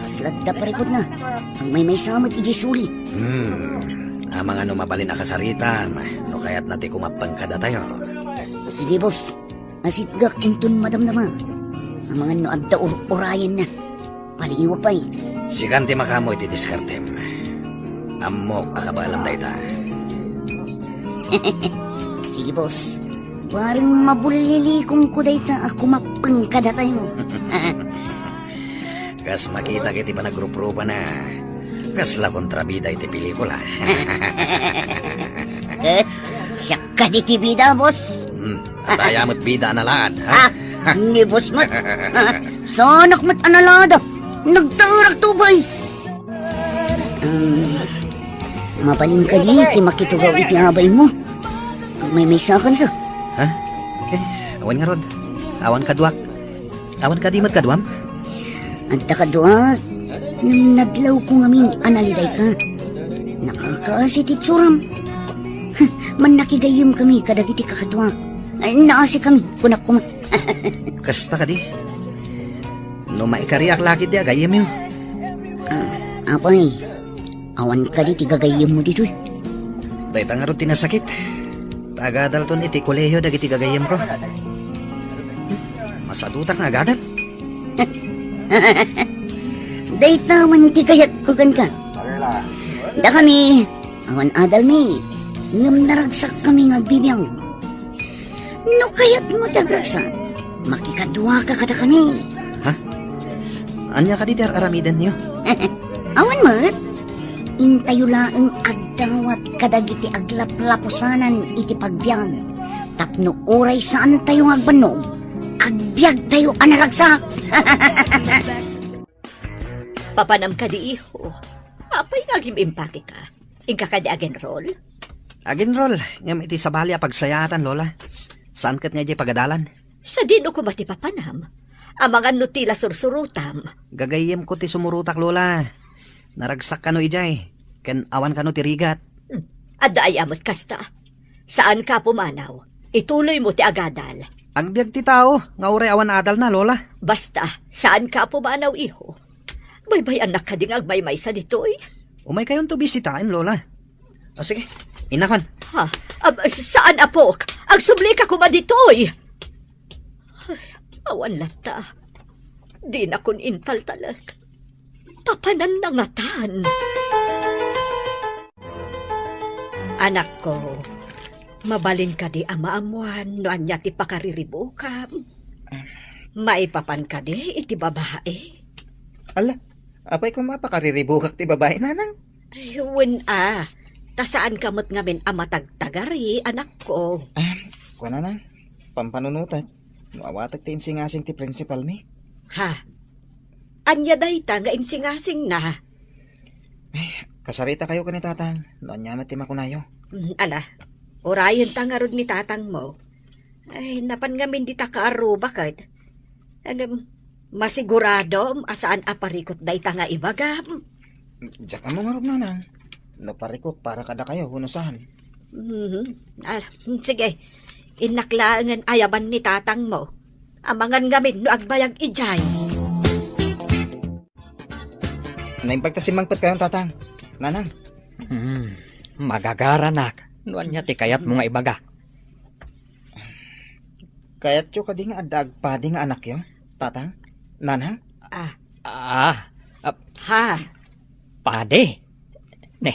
Kaslagda parikot na, ang may samad ijisuli. Amang ano mabalin na kasarita, no kaya't nati kumapang kada tayo. Sige boss, asitgak inton madamdama. Ang mga no adda urayan na. Paliiwa pa'y. Sikan ti makamoy ti diskartem. Amok akabalam day ta. Sige boss, parang mabulili kung kuday ta ako mapangkada tayo. Kas makita kiti pa nagrup-rupa na. Kas la kontrabida iti pelikula. Siya ka di ti bida, boss. At ayamot bida na laad. Ha? Hindi, boss mat. Sanak mat analada. Nagtarak tubay. Mapaling ka di, ti makitugaw iti habay mo. Kung may sakan sa. Ha? Awan nga rod. Awan kadwak. Awan ka di kadwam? Anta ka doa. Nang nadlaw ko ngamin analiday ka. Nakakaasit itsuram. Man nakigayim kami kadagiti kakadwa. Naasi kami, punak kuma. Kasta ka di. No maikariak lakit di agayim yun. Apay, awan ka di tigagayim mo dito. Dahil nga rod tinasakit. Tagadal to iti kolehiyo dagiti gagayim ko. Masadutak na agadal. Dahil naman tigayat ko gan ka. Da kami, awan adal mi. Ngam naragsak kami ngagbibiyang. No kayat mo dagragsak. Makikadwa ka kada kami. Ha? Anya ka di aramidan niyo? Awan mat. Intayo laang agdawat kadagiti aglaplapusanan iti pagbiag. Tapno oray saan tayo agbanog. Agbiag tayo anaragsak. Papanam ka di iho. Apay naging impake ka. Ingka ka di again roll. Agin rol, ngam iti sabalya pagsayatan, Lola. Saan kat nga di pagadalan? Sa dino ko mati papanam. Ang mga nutila sursurutam. Gagayem ko ti sumurutak, Lola. Naragsak ka no ijay. Ken awan ka no ti rigat. Adda ay amot kasta. Saan ka pumanaw? Ituloy mo ti agadal. Agbiag ti tao, nga uray awan adal na, Lola. Basta, saan ka pumanaw iho? Baybay anak ka ding agmaymay sa ditoy. Umay kayon to bisitain, Lola. O sige, inakon. Ha? Saan apok? Agsubli ka kuma ditoy. Ay, awan lata. Di na kun intal talag. Papanan na ngatan. Anak ko, mabalin ka di amaamuan no anya ti pakariribukam. Maipapan ka di iti babae. Ala, apay ko mapakariribukak ti babae nanang. Ay, tasaan kamot ngamin amatagtagari, anak ko. Kuha na, pampanunutat. Nuawatag ti insingasing ti principal mi. Ha? Anya dayta nga insingasing na. Kasarita kayo ka ni tatang. Noon niya ti makunayo. Ala, orayan tangarod ni tatang mo. Ay, napan ngamin di ta kaaro, bakit? Masigurado, asaan aparikot dayta nga ibagam. Diyak ang mga nanang. No parikot para kada kayo hunusahan. Sige, inaklaan ayaban ni tatang mo. Amangan ngamin no agbayag ijay. Naimpagtasimangpat kayong tatang. Nanang. Magagaranak. Nuan niya ti kayat mo nga ibaga. Kaya't yung kadi nga adag pa di nga anak yun, tatang? Nanang? Ha? Pade. Ne,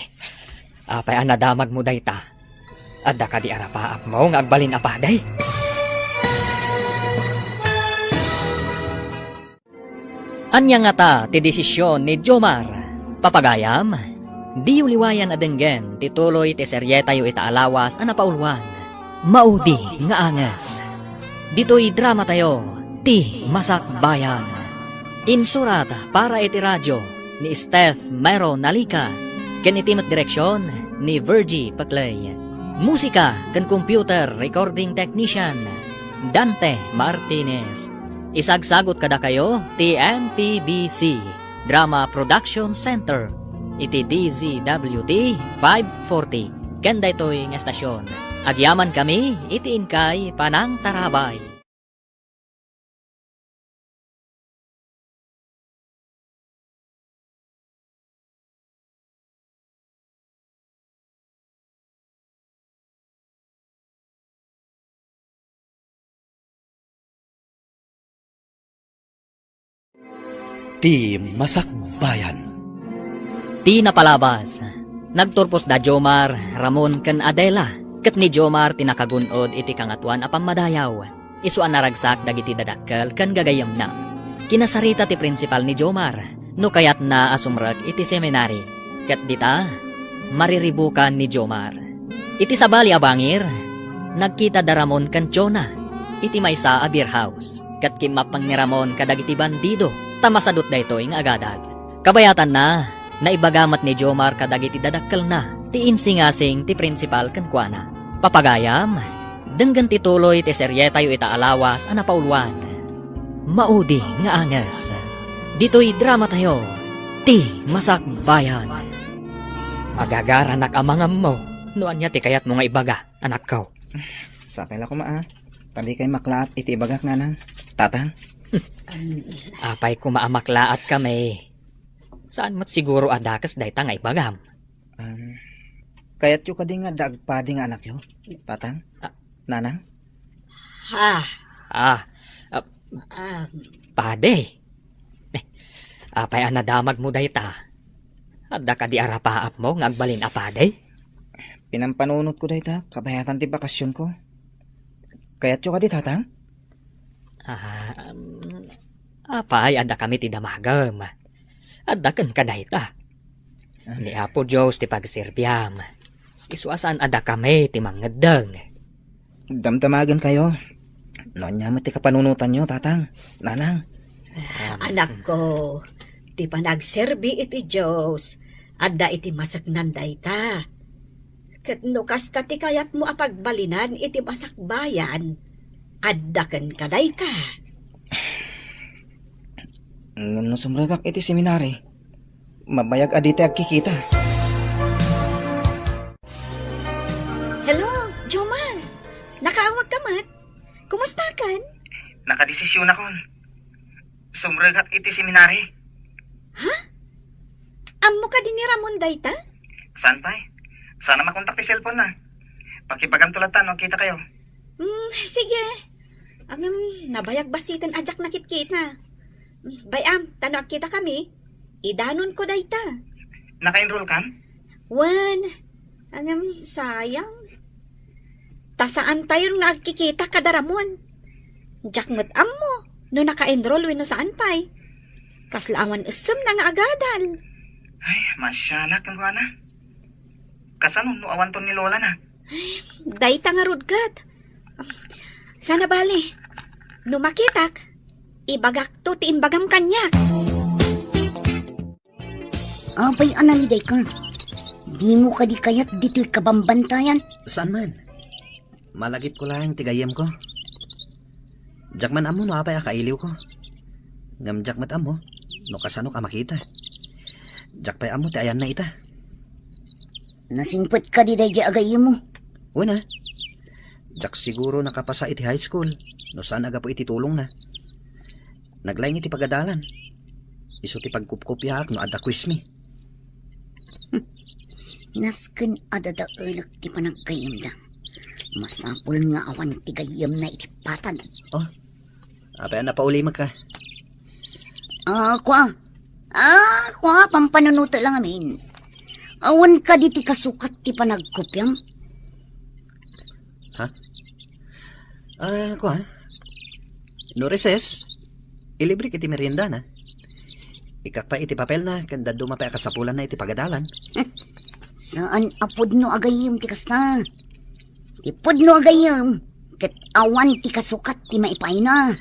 apay anadamag mo dayta. Adda ka di arapaap mo nga agbalin apaday. Anya nga ta ti desisyon ni Jomar. Papagayam, di uliwayan adenggen tituloy ti seryeta yu itaalawas ana paulwan. Maudi nga anges. Dito'y drama tayo, ti Masakbayan. Insurat para iti radyo ni Steph Mero Nalika. Ken itimat direksyon ni Virgie Paclay. Musika ken computer recording technician Dante Martinez. Isagsagot kada kayo ti MPBC Drama Production Center iti DZWT 540 ken daytoy nga estasyon. Agyaman kami iti inkay Panang Tarabay. Ti Masakbayan. Ti napalabas. Nagturpos da Jomar, Ramon ken Adela. Ket ni Jomar tinakagunod iti kangatuan apang madayaw. Isuan naragsak dagiti dadakkel ken gagayem na. Kinasarita ti principal ni Jomar. No kayat na asumrek iti seminary. Ket dita mariribukan ni Jomar. Iti sabali a bangir, nagkita da Ramon ken Jonah. Iti maysa a beer house. Ket kimapang ni Ramon kadagiti bandido. Tamasadot daytoy nga agadag. Kabayatan na, naibagamat ni Jomar kadagiti dadakkel na, ti insingasing ti principal ken kuana. Papagayam, denggan tituloy ti seryeta yu itaalawas ana paulwan. Maudi nga anges. Dito'y drama tayo, ti Masakbayan. Magagaranak amangam mo, noan niya ti kayat mo nga ibaga, anak ko. Sapay la ko maa. Pandi kay maklaat iti ibagak na nang. Tatang. Apay ko maamaklaat kami. Saan mat siguro adakas dayta nga ibagam? Kayat yu kadi nga dagpadi nga anak yo. Tatang. Nanang. Ha? Pade. Apay anadamag mo dayta. Adda ka di arapaap mo nga agbalin apade? Pinampanunot ko dayta. Kabayatan ti bakasyon ko. Kayat yu kadi tatang. Apay adda kami ti damagam. Adda ken kadayta. Ni Apo Diyos ti pagserbyam. Isuasan adda kami ti mangnedeng. Damdamagan kayo. Noon niya ti kapanunutan nyo, tatang. Nanang. Anak ko, ti panagserbi iti Diyos, adda iti masaknan dayta. Ket no kasta ti kayat mo apagbalinan iti masakbayan, adda ken kadayta. Ngam no sumragak iti seminary. Mabayag adite agkikita. Hello, Jomar. Nakaawag ka mat? Kumusta kan? Nakadesisyon akon. Sumragak iti seminary. Ammo ka din ni Ramon dayta? Saan pa Sana makontak ti cellphone na. Pakibagam tulatan o kita kayo. Sige. Angam, nabayag basitan ajak nakit-kit na. Bayam, tanok kita kami. Idanon ko dayta. Naka-enroll kan? Wan, angam, sayang. Tasaan tayo nga agkikita kada Ramon. Jakmet ammo, no naka-enroll wino saan pa'y. Kaslaawan isem na nga agadal. Ay, masyanak ang kuha na. Kasano, no awan to ni Lola na. Dayta nga rudgat. Sana bali. No makitak, ibagak to ti imbagam kanyak. Abay analiday ka. Di mo ka di kayat dito'y kabambantayan. Saan man? Malagip ko lang tigayam ko. Jakman amo no apay akailiw ko. Ngam jakmat amo, no kasano ka makita. Jakpay amo ti ayan na ita. Nasingpet ka di day agay mo. Una, jak siguro nakapasa iti high school. No saan aga po iti tulong na. Naglaing iti pagadalan. Iso ti pagkupkupyak no adda quiz mi. Nasken adada ulak ti panagkayam da. Masapul nga awan ti gayam na iti patan. Apay na paulimag ka. Kwa, pampanunuto lang amin. Awan ka di ti kasukat ti panagkopyang. Kuan? No recess, ilibre kiti merienda na. Ikak pa iti papel na, kanda dumapay kasapulan na iti pagadalan. Saan apod no agayim ti kasta? Ipod no agayim, ket awan ti kasukat ti maipay na.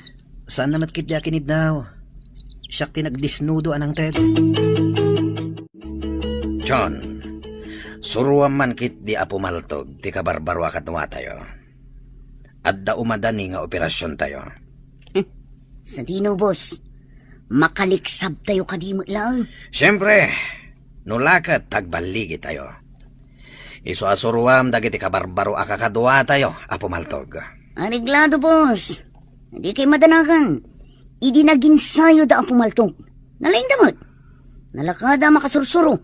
Saan namat kitya kinid daw? Siyak ti nagdisnudo anang ted. John, suruan man kit di apo maltog, ti kabarbarwa katwa tayo. Adda umadani nga operasyon tayo. Sa dino, boss, makaliksab tayo kadimot lang. Siyempre, nulakat tagbaligi tayo. Iso asuruam dagiti kabarbaro akakadwa tayo, apo maltog. Ariglado, boss. Hindi kay madanagan. Idi naging sayo da ang pumaltog. Nalaing damot. Nalakada makasursuro.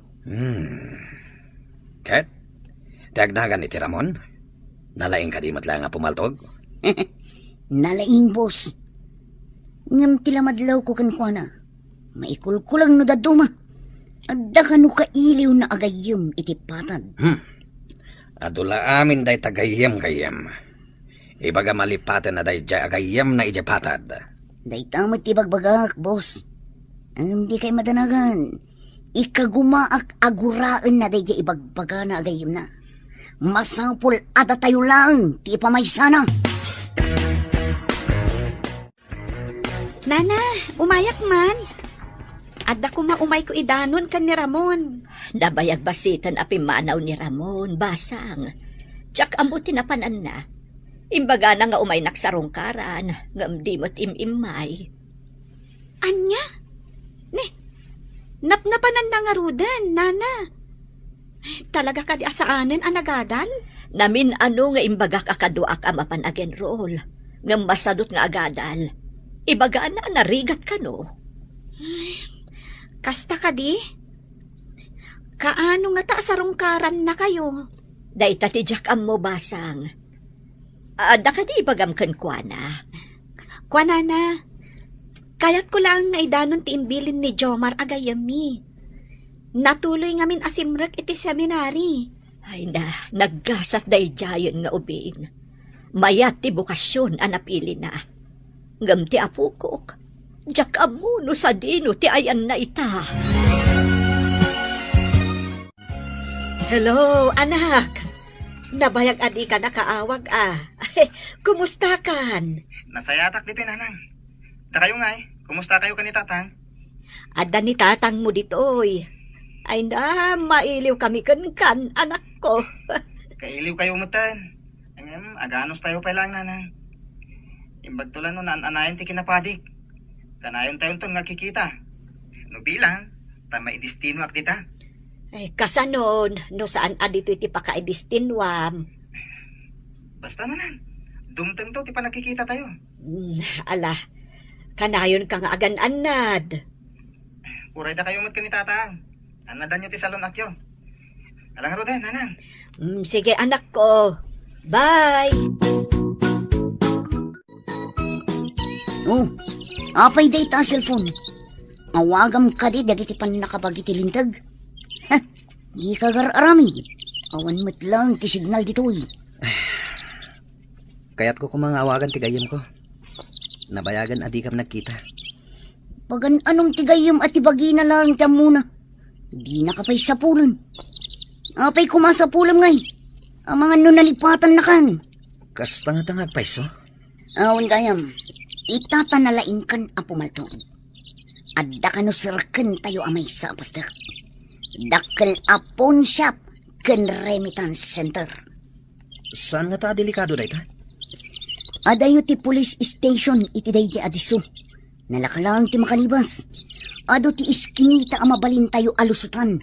Ket, tiagnagan iti Ramon? Nalaing kadimot lang nga pumaltog? Nalaing, boss. Ngam tilamadlaw ko kankwana. Maikulkulang no daduma. Adda ka no kailiw na agayom iti patad. Adula amin day tagayem-gayem. Ibaga malipatan na day jay agayem na ije patad. Day tamat ti bagbagak, boss. Ang di kay madanagan. Ikagumaak aguraan na day ibagbaga na agayom na. Masapul ada tayo lang, ti pamaysana. Nana, umayak man. Adda ko maumay ko idanon kan ni Ramon. Nabayag basitan api manaw ni Ramon, basang. Tsak ambuti na panan na. Imbaga na nga umay naksarongkaran, ngam di mo't imimay. Anya? Napnapanan na nga rudan, Nana. Talaga ka di asaanan anagadal? Namin ano nga imbagak akaduak amapan again roll. Ngam masadot nga agadal. Ibaga na narigat ka no. Kasta ka di? Kaano nga ta sarongkaran na kayo? Dahita ti jakam mo basang. Ada ka di ibagam kankwana. Kwanana, kayat ko lang nga idanon ti imbilin ni Jomar agayami. Natuloy ngamin asimrek iti seminary. Ay na, naggasat day jayon nga ubing. Mayat ti bukasyon anapili na. Ngam ti apukok. Jakam mo no sa dino ti ayan na ita. Hello, anak. Nabayag adi ka nakaawag Kumusta kan? Nasayatak dito, nanang. Da kayo nga kumusta kayo kanita, tang? Ada ni tatang mo ditoy. Ay na, mailiw kami kan, anak ko. Kailiw kayo mutan. Aganos tayo pa lang, nanang. Imbag tulan no anayin ti kinapadik. Kanayon tayo nga kikita. No bilang, tama idistino ak dita. Ay, kasanon, no saan adito iti pakaidistinwam. Basta nanan, dumteng to ti pa nakikita tayo. Ala, kanayon ka nga agan-anad. Uray da kayo mat ka ni tatang. Anadan nyo ti salon akyo. Alang roden, nanang. Sige anak ko, bye! Oh, apay day ta cellphone. Awagam ka di dagiti pan nakabagi ti lintag. Di ka gararamin. Awan mo't lang ti signal ditoy. Kaya't ko kumangawagan tigayim ko. Nabayagan adi kam nagkita. Pagan anong tigayim at ibagi na lang tiyam muna. Di nakapay sapulan. Apay kumasapulan ngay. Ang mga nunalipatan na kan. Kastanga-tangag paiso. Awan gayam. Itatanalain kan ang pumaltong. Adda ka no sirken tayo amay sa apasdak. Dakkel apon shop ken remittance center. Saan nga ta delikado da ita? Adayo ti police station iti day di adiso. Nalakalang ti makalibas. Ado ti iskinita ang mabalin tayo alusutan.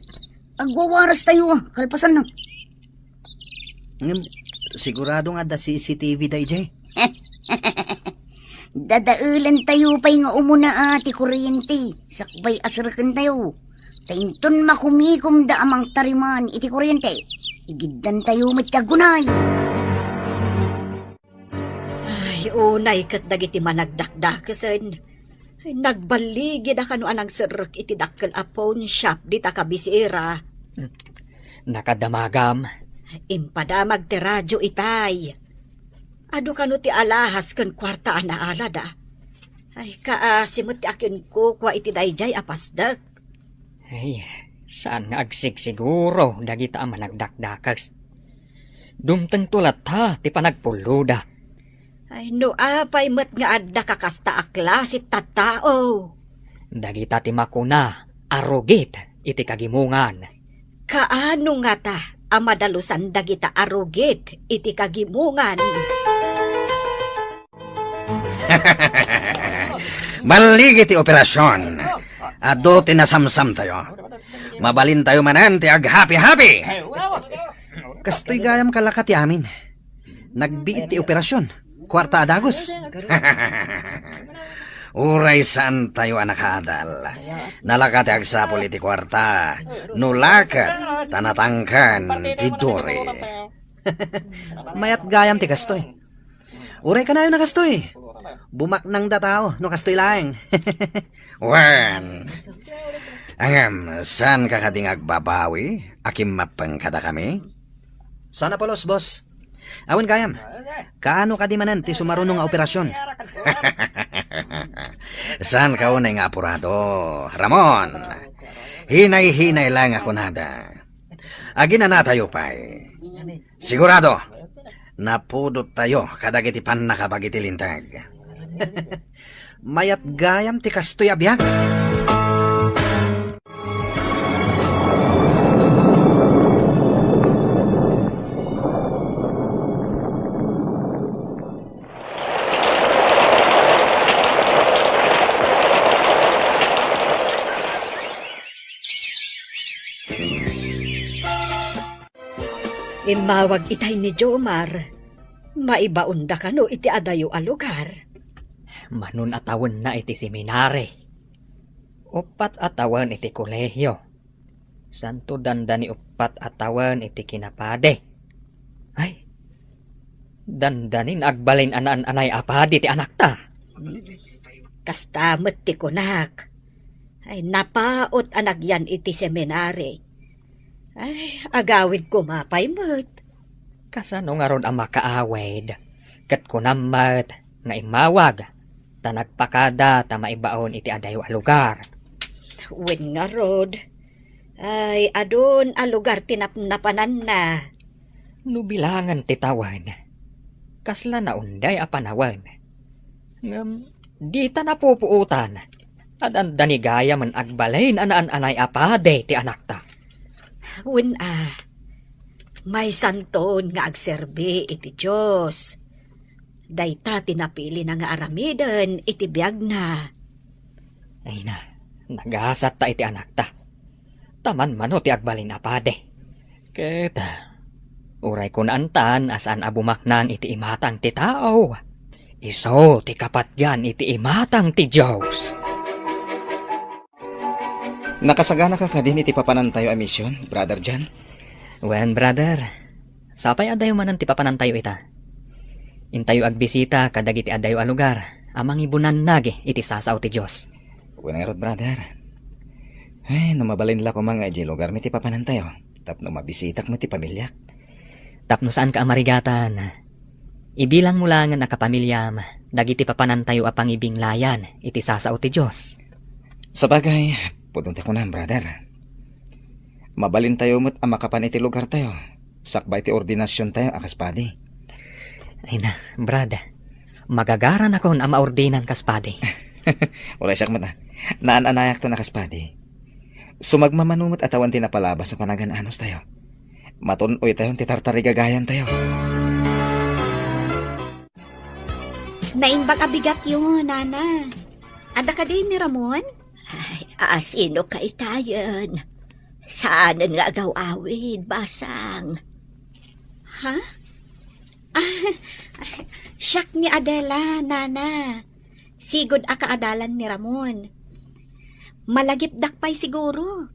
Agwawaras tayo kalpasan na. Sigurado nga da CCTV da ijay. Dadaulan tayo pa'y nga umuna ti kuryente. Sakbay asarakan tayo. Tainton makumikom da amang tariman iti kuryente. Igiddan tayo matyagunay. Ay, unay kat dagiti managdakdakasen. Ay, nagbaligid ka no anang sirk iti dakkel a pawn shop di ta kabisira. Nakadamagam. Impadamag ti radyo itay. Ado ka no ti alahas kan kwarta na alada. Ay, simot ti akin ko kwa iti dayjay apasdak. Ay, saan nga agsigsiguro dagita ang managdakdakas. Dumteng tulat ha, ti panagpuluda. Ay, no apay met nga adda kakasta akla si tatao. Dagita ti makuna, arugit, iti kagimungan. Kaano nga ta, amadalusan dagita arugit, iti kagimungan. Baligi ti operasyon. Ado tinasamsam tayo. Mabalin tayo manan ti ag happy-happy. Kastoy gayam kalakat ti amin. Nagbiit ti operasyon. Kwarta adagos. Uray saan tayo anak adal. Nalakat ti agsapol iti kwarta. Nulakat tanatangkan ti dore. Mayat gayam ti kastoy. Uray ka na yun na kastoy. Bumak nang datao, no kastoy laeng. Wan. Saan ka kading agbabawi? Akim mapang kada kami? Sana polos, boss. Awan gayam. Kaano ka di manan ti sumarunong nga operasyon? Saan ka unay nga apurado? Ramon, hinay-hinay lang ako nada. Agina na tayo pa'y. Sigurado, napudot tayo kadagiti pan nakabagiti lintag. Mayat gayam ti kastoy abiyag. Imawag itay ni Jomar. Maibaunda ka no iti adayo a lugar. Manun atawan na iti seminare. Upat atawan iti kolehyo. Santo dandani upat atawan iti kinapade. Ay, dandanin agbalin anay apadi ti anak ta. Kastamet ti kunak. Ay, napaot anak yan iti seminari. Ay, agawid ko mapay met. Kasano nga ron ang makaawed. Kat kunamat nga imawag. Ta nagpakada ta maibaon iti adayo a lugar. Wen nga rod. Ay, adon a lugar tinapnapanan na. Nubilangan ti tawan. Kasla na unday a panawan. Di ta napupuutan. Adan danigaya man agbalain anay apade ti anak ta. Wen may santon nga agserbi iti Diyos. Dayta tinapili na nga aramiden iti biyag na. Ay na, nagasat ta iti anak ta. Taman mano ti agbalin apade. Ket, uray ko naantan asaan abumaknang iti imatang ti tao. Iso ti kapatyan iti imatang ti Diyos. Nakasagana ka din iti papanan tayo a misyon, Brother John. Wen, brother, sapay adayo manan ti papanan tayo ita. Intayo agbisita kadag iti adayo a lugar, amang ibunan nagi iti sasaw ti Diyos. Wala nga rod, brother. Ay, namabalin la ko mga iti lugar mi ti papanan tayo. Tapno mabisitak mo ti pamilyak. Tapno saan ka amarigatan. Ibilang mo lang nga nakapamilyam, dagiti papanan tayo apang ibinglayan iti sasaw ti Diyos. Sabagay, pudunti ko na, brother. Mabalin tayo mo't amakapan iti lugar tayo. Sakbay ti ordinasyon tayo, akaspadi. Ay na, brad, magagaran ako na maordinan kaspadi. Wala siyak mata. Naananayak to na kaspadi. Sumagmamanumot at awan tinapalabas sa panagan-anos tayo. Matunoy tayo, titartarigagayan tayo. Naimbag abigat yun, Nana. Ada ka din ni Ramon? Ay, asino ka itayan? Saan nga agaw-awid, basang? Ha? Siyak ni Adela, Nana. Sigod akaadalan ni Ramon. Malagip dakpay siguro.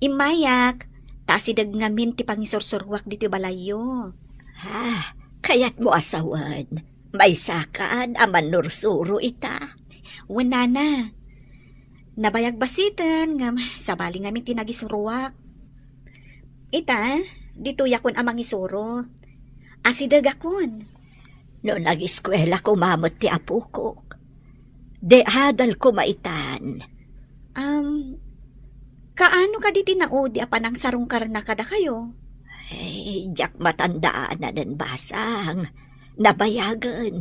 Imayak, tasidag ngamin ti pangisursurwak dito balayo. Kaya't mo asawan. May sakaan aman nursuro ita. Wala na. Nabayag basitan nga sabali ngamin tinagisuruak. Ita, dito yakon amang isuro. Asidag akon. No nag-eskwela ko mamot ti apo ko. De hadal ko maitan. Kaano ka di tinaod di apan ang sarungkar na kada kayo? Jak matandaan na den basang. Nabayagan.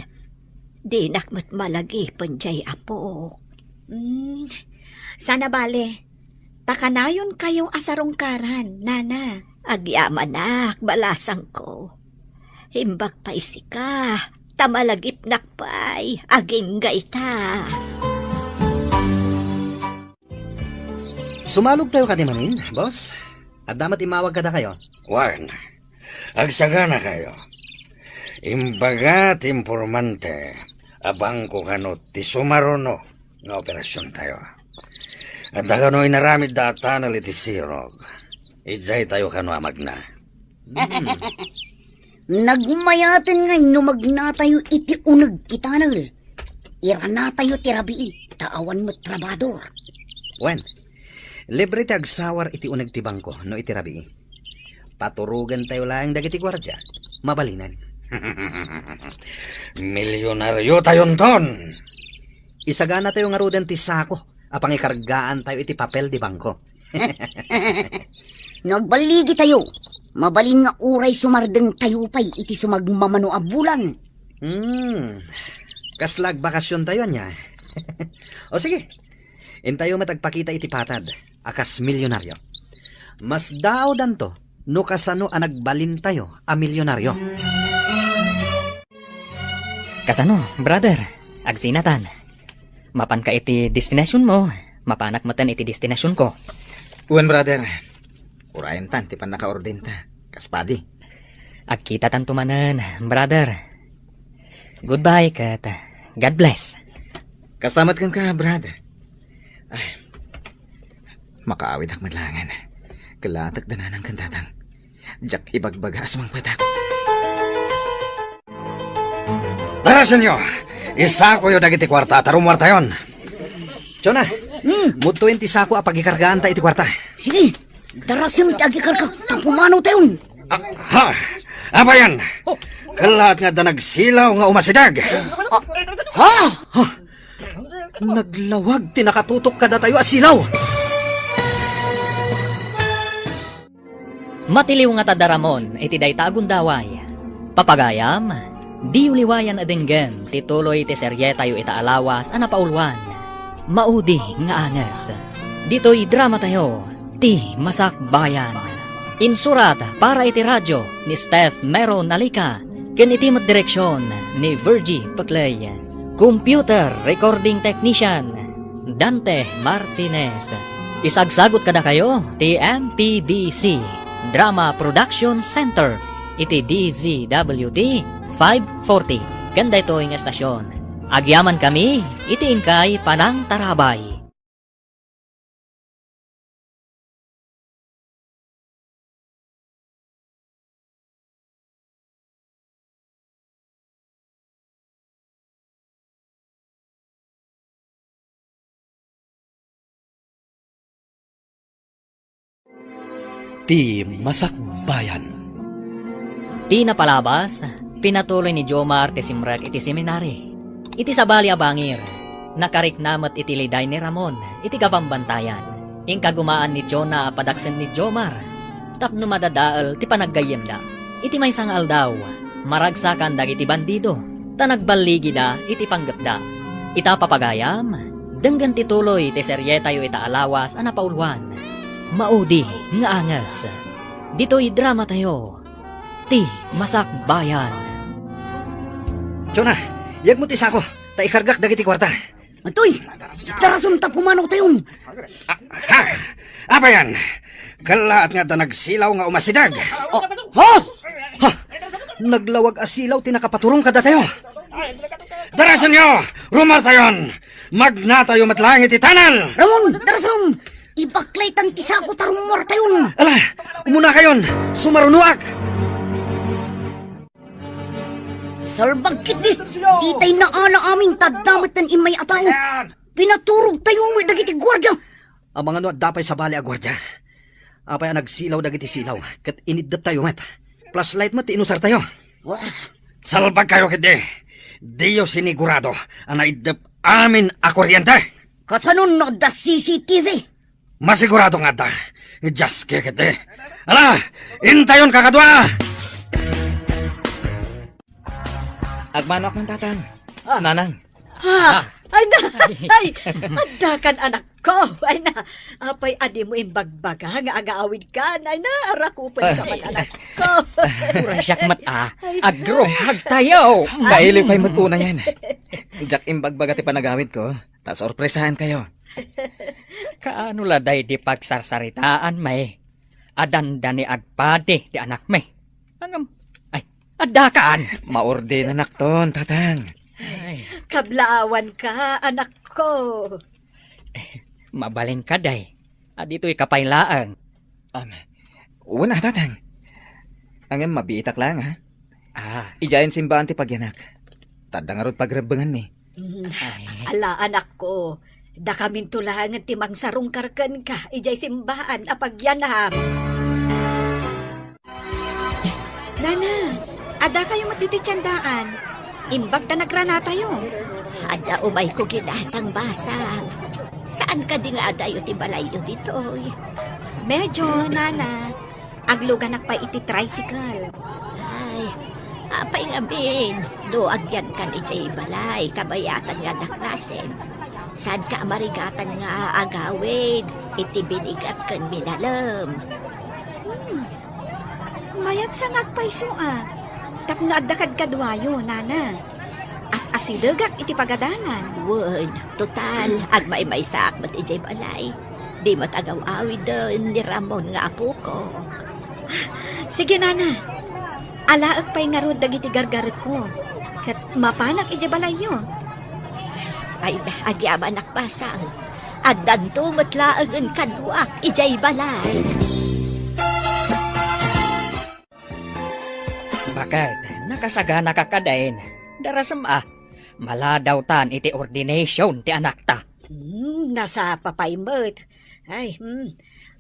Di nakmat malagi panjay apo. Sana bale. Takanayon kayo asarungkaran, nana. Agyaman nak, balasang ko. Himbag pa isika. Tamalagip nakpay. Aging gaita. Sumalog tayo katimanin, boss. At damat imawag kada kayo. Warn, agsagana kayo. Imbagat impormante, abang ko kanot, ti sumaruno, nga operasyon tayo. At kano inaramid data na litisirog, ijay tayo kano amag na. Nagmayatin ngay no magnatayo iti unag kitanal. Iranatayo ti rabii, taawan mo trabador. Wen, libre ti agsawar iti unag ti bangko no iti rabii. Paturugan tayo lang dagiti gwardya, mabalinan. Milyonaryo tayon ton! Isagana tayo nga rudan ti sako, apang ikargaan tayo iti papel di bangko. Nagbaligi tayo. Mabalin nga uray sumardeng tayo pa'y iti sumagmamano a bulan. Kaslag bakasyon tayo niya. O sige, intayo matagpakita iti patad, akas milyonaryo. Mas daw danto, no kasano a nagbalin tayo a milyonaryo. Kasano, brother? Agsinatan. Mapan ka iti destinasyon mo. Mapanak matan iti destinasyon ko. Uwan, brother. Urayan tan, ti pan naka-orden ta. Kaspadi. Agkita tan tumanan, brother. Goodbye, kat God bless. Kasamat kan ka, brother. Ay, makaawid ak madlangan. Kalatak dananang kantatang. Jak ibagbagas mang patak. Darasan nyo! Isa ko yung dagiti kwarta, tarumwarta yon. Chona, mutuin ti sako a pagikargaan ta iti kwarta. Sige, darasim ti agikar ka, tapumano tayon. Ha? Apa yan? Kalahat nga da nagsilaw nga umasidag. Ha? Naglawag, tinakatutok kada tayo asilaw. Matiliw nga tadaramon, iti day tagundaway. Papagayam, di uliwayan adenggen, tituloy ti serye tayo itaalawas, anapaulwan. Maudi nga angas. Dito'y drama tayo, ti Masak Bayan. Insurat para iti radyo ni Steph Meron Alika, ken iti direksyon ni Virgie Paclay. Computer recording technician Dante Martinez. Isagsagot kada kayo ti MPBC Drama Production Center iti DZWD 540. Ganda ito yung estasyon. Agyaman kami, iti inkay Panang Tarabay. Ti Masak Bayan. Di napalabas, pinatuloy ni Jomar ti simrek iti seminary. Iti sabali abangir, nakariknamat iti liday ni Ramon, iti kapambantayan. Ingkagumaan ni Jonah padaksen ni Jomar, tapno madadaal ti panaggayem da. Iti may sangal daw, maragsakan dagiti bandido, tanagbaligi da iti panggap da. Ita papagayam, denggan tituloy ti serye tayo itaalawas anapaulwan. Maudi nga angas. Dito'y drama tayo. Ti Masak Bayan. Chona, yag mo ti sako, ta ikargak dagiti kwarta. Atoy, darasam tapumano tayon. Ha? Apa yan? Kalahat nga da nagsilaw nga umasidag. Ha? Naglawag asilaw, tinakapaturong kada tayo. Darasan nyo! Rumar tayon! Magna tayo matlangit itanal! Ramon, darasam! Ibaklay tang tisako tarumor tayon. Ala, umuna kayon, sumarunuak. Salbag kiti, itay na ala aming taddamat ng imay atao. Pinaturog tayo mo dagiti gwardiya. Ang mga no dapay sa bali a gwardya. Apay ang nagsilaw dagiti silaw. Kat inidap tayo met. Flashlight mo ti inusar tayo. Wah, Salbag kayo kiti. Diyo sinigurado ang naidap amin a kuryente. kasanon na da CCTV. Masigurado nga ta. Just kiti. Ala, intayon kakadwa! Agmanok man tatang. Nanang. Ha! Ay na! Ay! Adakan anak ko! Ay na! Apay adi mo imbagbaga nga agaawid ka. Ay na! Arakupay ka man anak ko! Pura siyak mat agrong tayo. Mailiw kay matuna yan. Jack imbagbaga ti panagawid ko. Ta sorpresahan kayo. Kaano laday di pagsarsaritaan may. Adanda ni agpadi di anak may. Angam, ay, adakaan. Maorde na nakton, tatang. Ay, Kablaawan ka, anak ko! mabalin ka day. Dito'y kapaylaan. Una, tatang. Angin mabiitak lang, ha? Ijayan simbahan ti pagyanak. Tadang arot pagrebengan ni. Ay, Ala, anak ko! Da kamin tulangan ti mangsarong karkan ka. Ijay simbahan apagyanam. Nana, ada kayo matititsandaan. Imbag ta nagrana tayo. Ada umay ko ginatang basang. Saan ka di nga adayo ti balayo ditoy? Medyo, Nana. Agluganak pa iti tricycle. Ay, apay nga bin. Do agyan kan ijay balay. Kabayatan nga daklasen. Saan ka marigatan nga agawid? Iti binigat kan minalam. Mayat sa nagpaiso Tapno addakad kadwayo, Nana. As-asidagak iti pagadanan. Word, total. Agmay-may sakmat ijay balay. Di matagaw-awid doon ni Ramon nga apo ko. Sige, Nana. Alaag pa'y nga rod dagiti gargaret ko. Kat mapanak iti balayo. Ay, agyaman nakpasang. Agdan tumatlaag ang kadwak ijay balay. bakit? Nakasagana ka kadain. Darasam maladaw tan iti ordination ti anak ta. Nasa papaymot. Ay,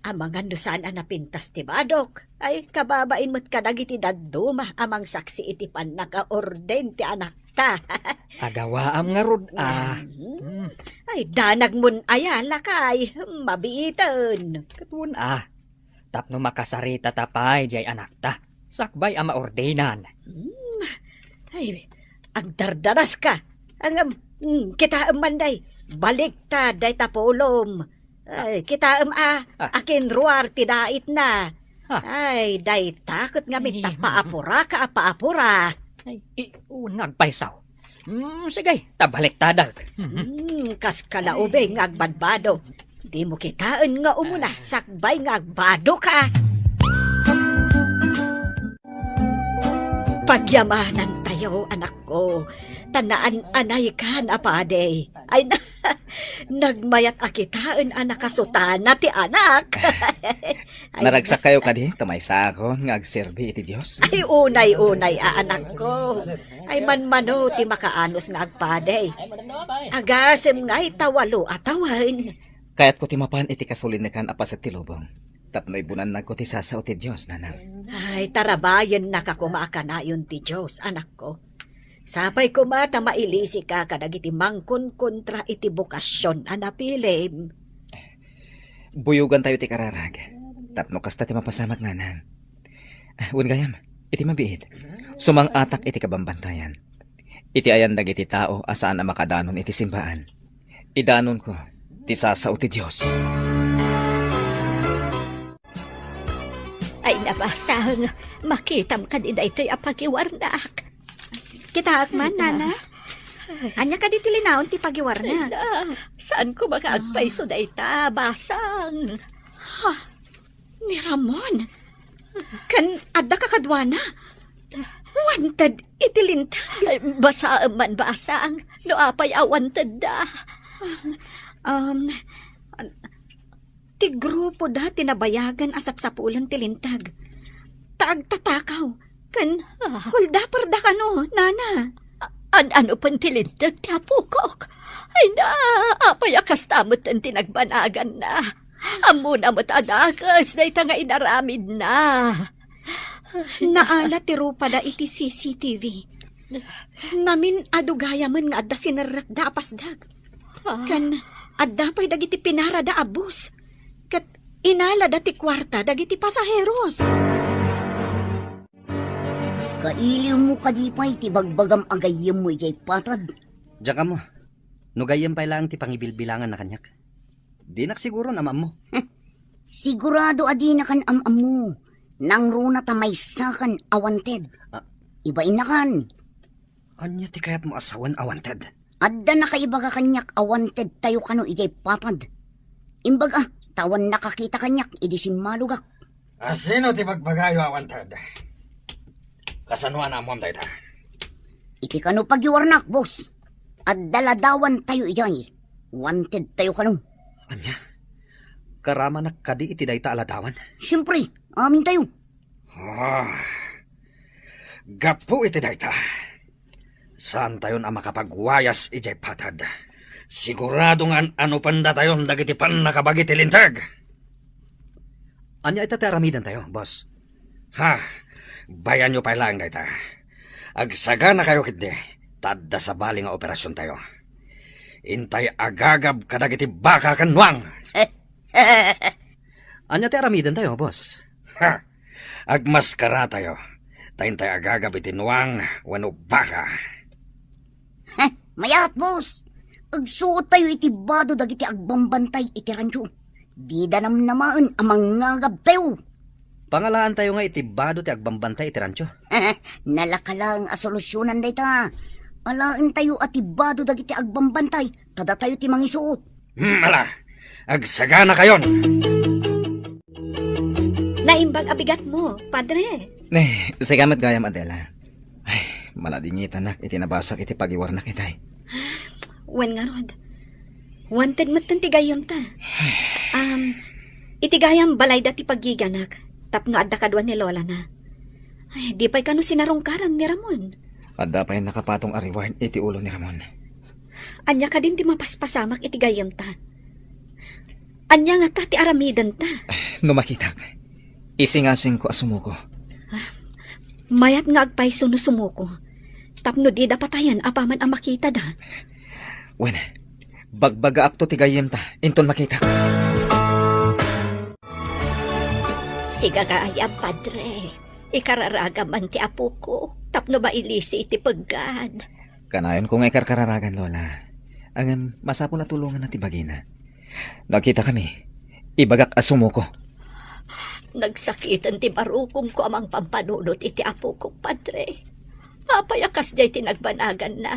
amang andusan napintas ti badok. Ay, kababain mo't kadagiti daduma amang saksi iti pan naka-orden ti anak ta. Agawaam nga rod Ay, danag mun ayala kay, mabiitan. Katun tapno makasarita tapay jay anak ta. Sakbay ama ordenan. Ay, ang dardaras ka. Ang kita manday. Balik ta, day tapolom. Ay, kita akin ruar tidait na. Ay, day takot nga minta paapura ka paapura. Ay, nagpaisaw. Sige, tabalik tadag. Kas kalaubay nga agbadbado. Di mo kitaan nga umuna, sakbay nga agbado ka. Pagyamanan tayo, anak ko. Tanaan anay ka na pade. Ay, nagmayat akitaan anak kasutan na ti anak. Ay, Naragsak kayo kadi, tamaysa ako, ngagserbi iti Diyos. Ay, unay-unay, anak ko. Ay, manmano ti makaanos nga agpade. Agasem nga'y tawalo atawan. Kaya't ko timapan iti kasulinakan apas at tilubong. Tapno'y bunan na ko ti sasaw ti Diyos, nanang. Ay, tarabayan nakakumaka na yun ti Diyos, anak ko. Sapay kumata mailisi ka kadagiti mangkon kontra iti bukasyon anapilim. Buyugan tayo ti kararag. Tapno kasta ti mapasamak, nanang. Gayam, iti mabiit. Sumang atak iti kabambantayan. Iti ayan dagiti tao asaan na makadanon iti simbaan. Idanon ko, ti sasaw ti Diyos. Ay, nabasang makitam ka din ito'y apagiwarnak. Kita akman, Nana. Anya ka di tilinaon ti pagiwarna. Saan ko makaagpaiso na ita, basang? Ni Ramon. Kan adda ka kadwana. Wanted itilintag. Ay, basa man basang, no apay awanted da. Ti grupo da tinabayagan asapsapulan tilintag. Taag tatakaw. Kan hulda parda ka no, Nana. Ano pang tilintag ti apukok? Ay na, apayakas tamot ang tinagbanagan na. Amo na mo't adakas, na nga inaramid na. Naala ti rupa da iti CCTV. Namin adugaya man nga adda sinarak da apasdag. Kan adda pa'y dagiti pinara da abus. Kat inala da ti kwarta dagiti pasaheros. Kailiw mo kadipay ti bagbagam agayem mo ijay patad. Diyan ka mo. Nugayem pa lang ti pangibilbilangan na kanyak. Di siguro na mo. Sigurado adi na kan amam mo. Nang runa tamay sakan awanted. Iba inakan. Anya ti kayat mo asawan awanted. Adda na kaibaga kanyak awanted tayo kano ijay patad. Imbaga, tawan nakakita kanyak idisin malugak. Sino ti bagbagayo awantad? Kasanuan na mo am dayta. Iti kano pagiwarnak, boss. Adda ladawan tayo ijay. Wanted tayo kano. Anya? Karama na kadi iti dayta aladawan. Siyempre, amin tayo. Gapu iti dayta. Saan tayon ang makapagwayas ijay patad? Sigurado nga ano panda tayon dagiti pan nakabagi tilintag. Anya ita teramidan tayo, boss. Bayan nyo pa lang dayta. Agsaga na kayo kiti. Tadda sa bali nga operasyon tayo. Intay agagab kadagiti baka kanwang. Anya teramidan tayo, boss. Agmaskara tayo. Tayintay agagab itinuang wano baka. Mayat, boss. Agsuot tayo iti bado dagiti agbambantay iti rancho. Di danam namaan amang ngagab tayo. Pangalaan tayo nga itibado ti agbambantay iti rancho. Nalakalang asolusyonan dayta. Alaan tayo atibado dagiti agbambantay. Tada tayo ti mangisuot. Ala, agsaga na kayon. Naimbag abigat mo, padre. Sigamat gayam Adela. Ay, maladingitan nak iti nabasak iti pagiwarnak itay. Wen nga rod. Wanted matan ti gayam ta. Iti gayam balay dati pagiganak. Tapno adda kadwan ni Lola na. Ay, di pa'y kano sinarungkaran ni Ramon. Adda pa yung nakapatong ariwarn iti ulo ni Ramon. Anya ka din ti mapaspasamak iti gayam ta. Anya nga ta ti aramidan ta. Numakitak. Isingasing ko asumuko. Mayat nga agpaiso no sumuko. Tapno di dapatayan apaman ang makita da. Wen, bagbaga akto ti gayem ta. Inton makitak. Siga kaya, padre. Ikararaga man ti apo ko. Tapno ba ilisi iti paggad? Kanayon ko nga ikarkararagan, Lola. Angan, masapo na tulungan na ti bagina. Nakita kami. Ibagak asumuko. Nagsakitan ti barukong ko amang pampanunot iti apo ko, padre. Apayakas jay tinagbanagan na.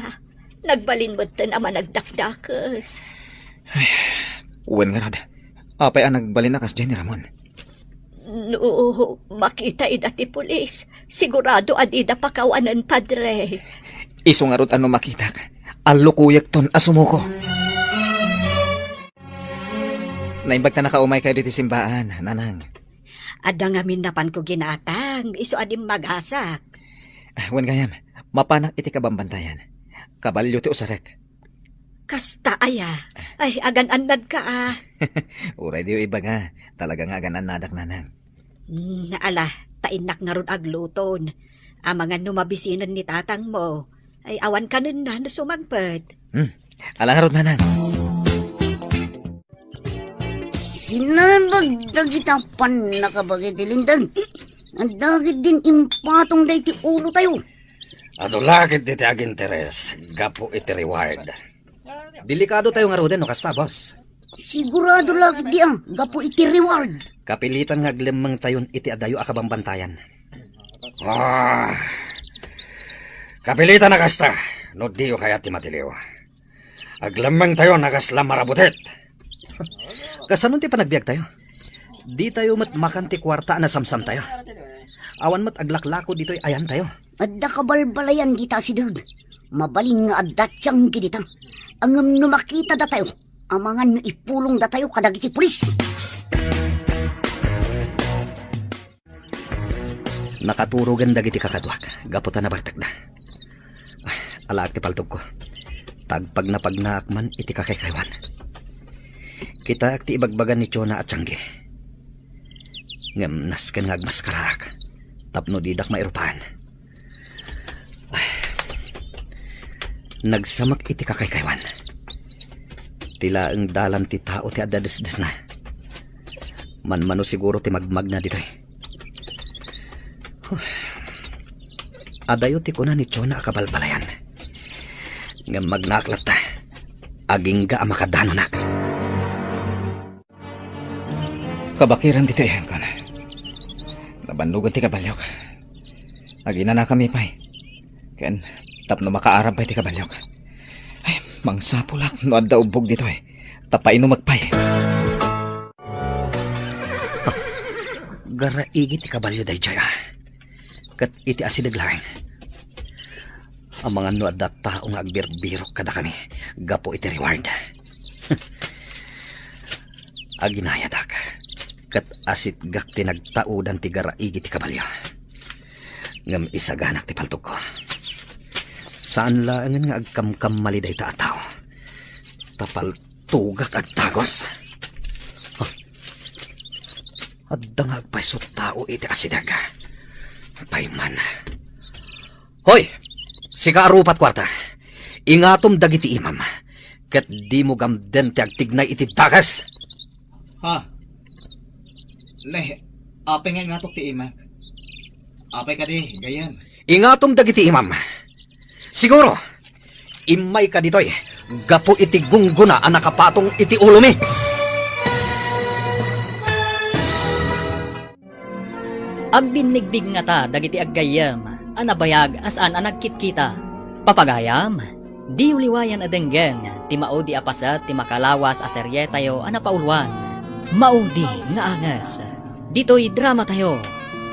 Nagbalin mo ta naman nagdakdakas. Wen nga rad. Apay ang nagbalin na kas dyan ni Ramon. No, makita idati pulis. Sigurado adida pakawanan, padre. Iso nga rod ano makitak. Alukuyak ton asumuko. Naimbag na nakaumay kayo dito simbaan, nanang. Ada nga minapan ko ginatang. Iso adim magasak. Wen gayam, mapanak iti kabambantayan. Kabalyo ti usarek. Kasta aya. Ay, agan-anad ka Uray diyo iba nga. Talaga nga agan-anadak nanang. Naala, tainak nga ron agluton. Ang mga numabisinan ni tatang mo. Ay awan ka nun na no sumagpad. Alang nga rod nanang. Sinabag dagita pan nakabagay tilintag. Ang dagit din impatong day ti ulo tayo. Ato lakit iti aginteres. Gapu iti reward. Delikado tayo nga roden, no kasta, boss. Sigurado lagi di gapo iti reward. Kapilitan nga aglemang tayon iti adayo akabambantayan. Kapilitan na kasta. No diyo kaya ti matiliw. Aglamang tayo nakaslam marabutet. Kasanon ti panagbiag tayo? Di tayo makanti kwarta na samsam tayo. Awan mat aglaklako dito'y ayan tayo. Adda kabalbalayan kita si Dag. Mabalin nga adda tiyang ginita. Ang numakita da tayo. Amangan ipulong da tayo kadagiti pulis. Nakaturugan dagiti kakadwak. Gaputan na bartak da. alaak ti paltog ko. Tagpag na pagnaakman iti kakaykawan. Kita ti ibagbagan ni Chona at Tiangge. Ngam nasken nga agmaskararak. Tapno didak mairupan. Nagsamak iti kakaykawan. Tila ang dalan ti tao ti adadesdes na. Manmano siguro ti magmag na dito. Adayo ti kuna ni Chona akabalbalayan. Ngam magnaklat ta. Aging ga amakadano nak. Kabakiran dito iyan ko na. Nabanlugan ti kabalyok. Agina na kami pa'y. Ken, tapno makaarab pa'y ti kabalyok. Ay, mangsapulak. No adda ubog dito eh. Tapay no magpay. Garaigi ti kabalyo day jaya. Kat iti asidaglaing. Ang mga no adda tao nga agbirbirok kada kami. Gapo iti reward. Aginayadak. Kat asit gak tinagtaudan ti garaigi ti kabalyo. Ngam isaganak ti paltog ko. Saan laangan nga agkamkam maliday ta ataw. Tapal tugak at tagos. Adda nga agpaisot tao iti asidag. Payman. Hoy! Sika arupat kwarta. Ingatom dagiti imam. Kat di mo gamden ti agtignay iti dagas. Ha? Leh, apay nga ngatok ti imak. Apay ka di, gayan. Ingatom dagiti imam. Siguro, imay ka ditoy. Gapo iti gungguna ang nakapatong iti ulo mi. Agdinnigbig nga ta dagiti aggayam, anabayag asaan ang nagkitkita. Papagayam, di uliwayan adenggen, ti maudi apasat ti makalawas a serye tayo anapaulwan. Maudi nga angas. Dito'y drama tayo,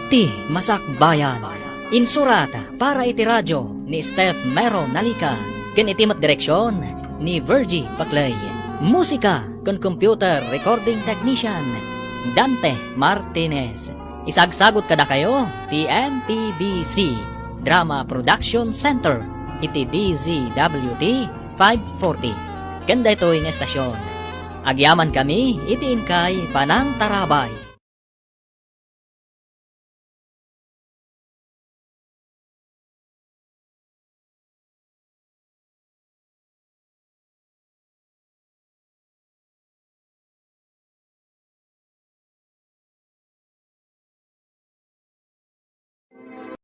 ti Masak Bayan. Insurata para iti radyo ni Steph Mero Nalika. Ken iti direksyon ni Virgie Baclay. Musika kon computer recording technician Dante Martinez. Isagsagot kada kayo ti MPBC Drama Production Center iti DZWT 540. Kenda ito'y nga estasyon. Agyaman kami iti inkay Panang Tarabay.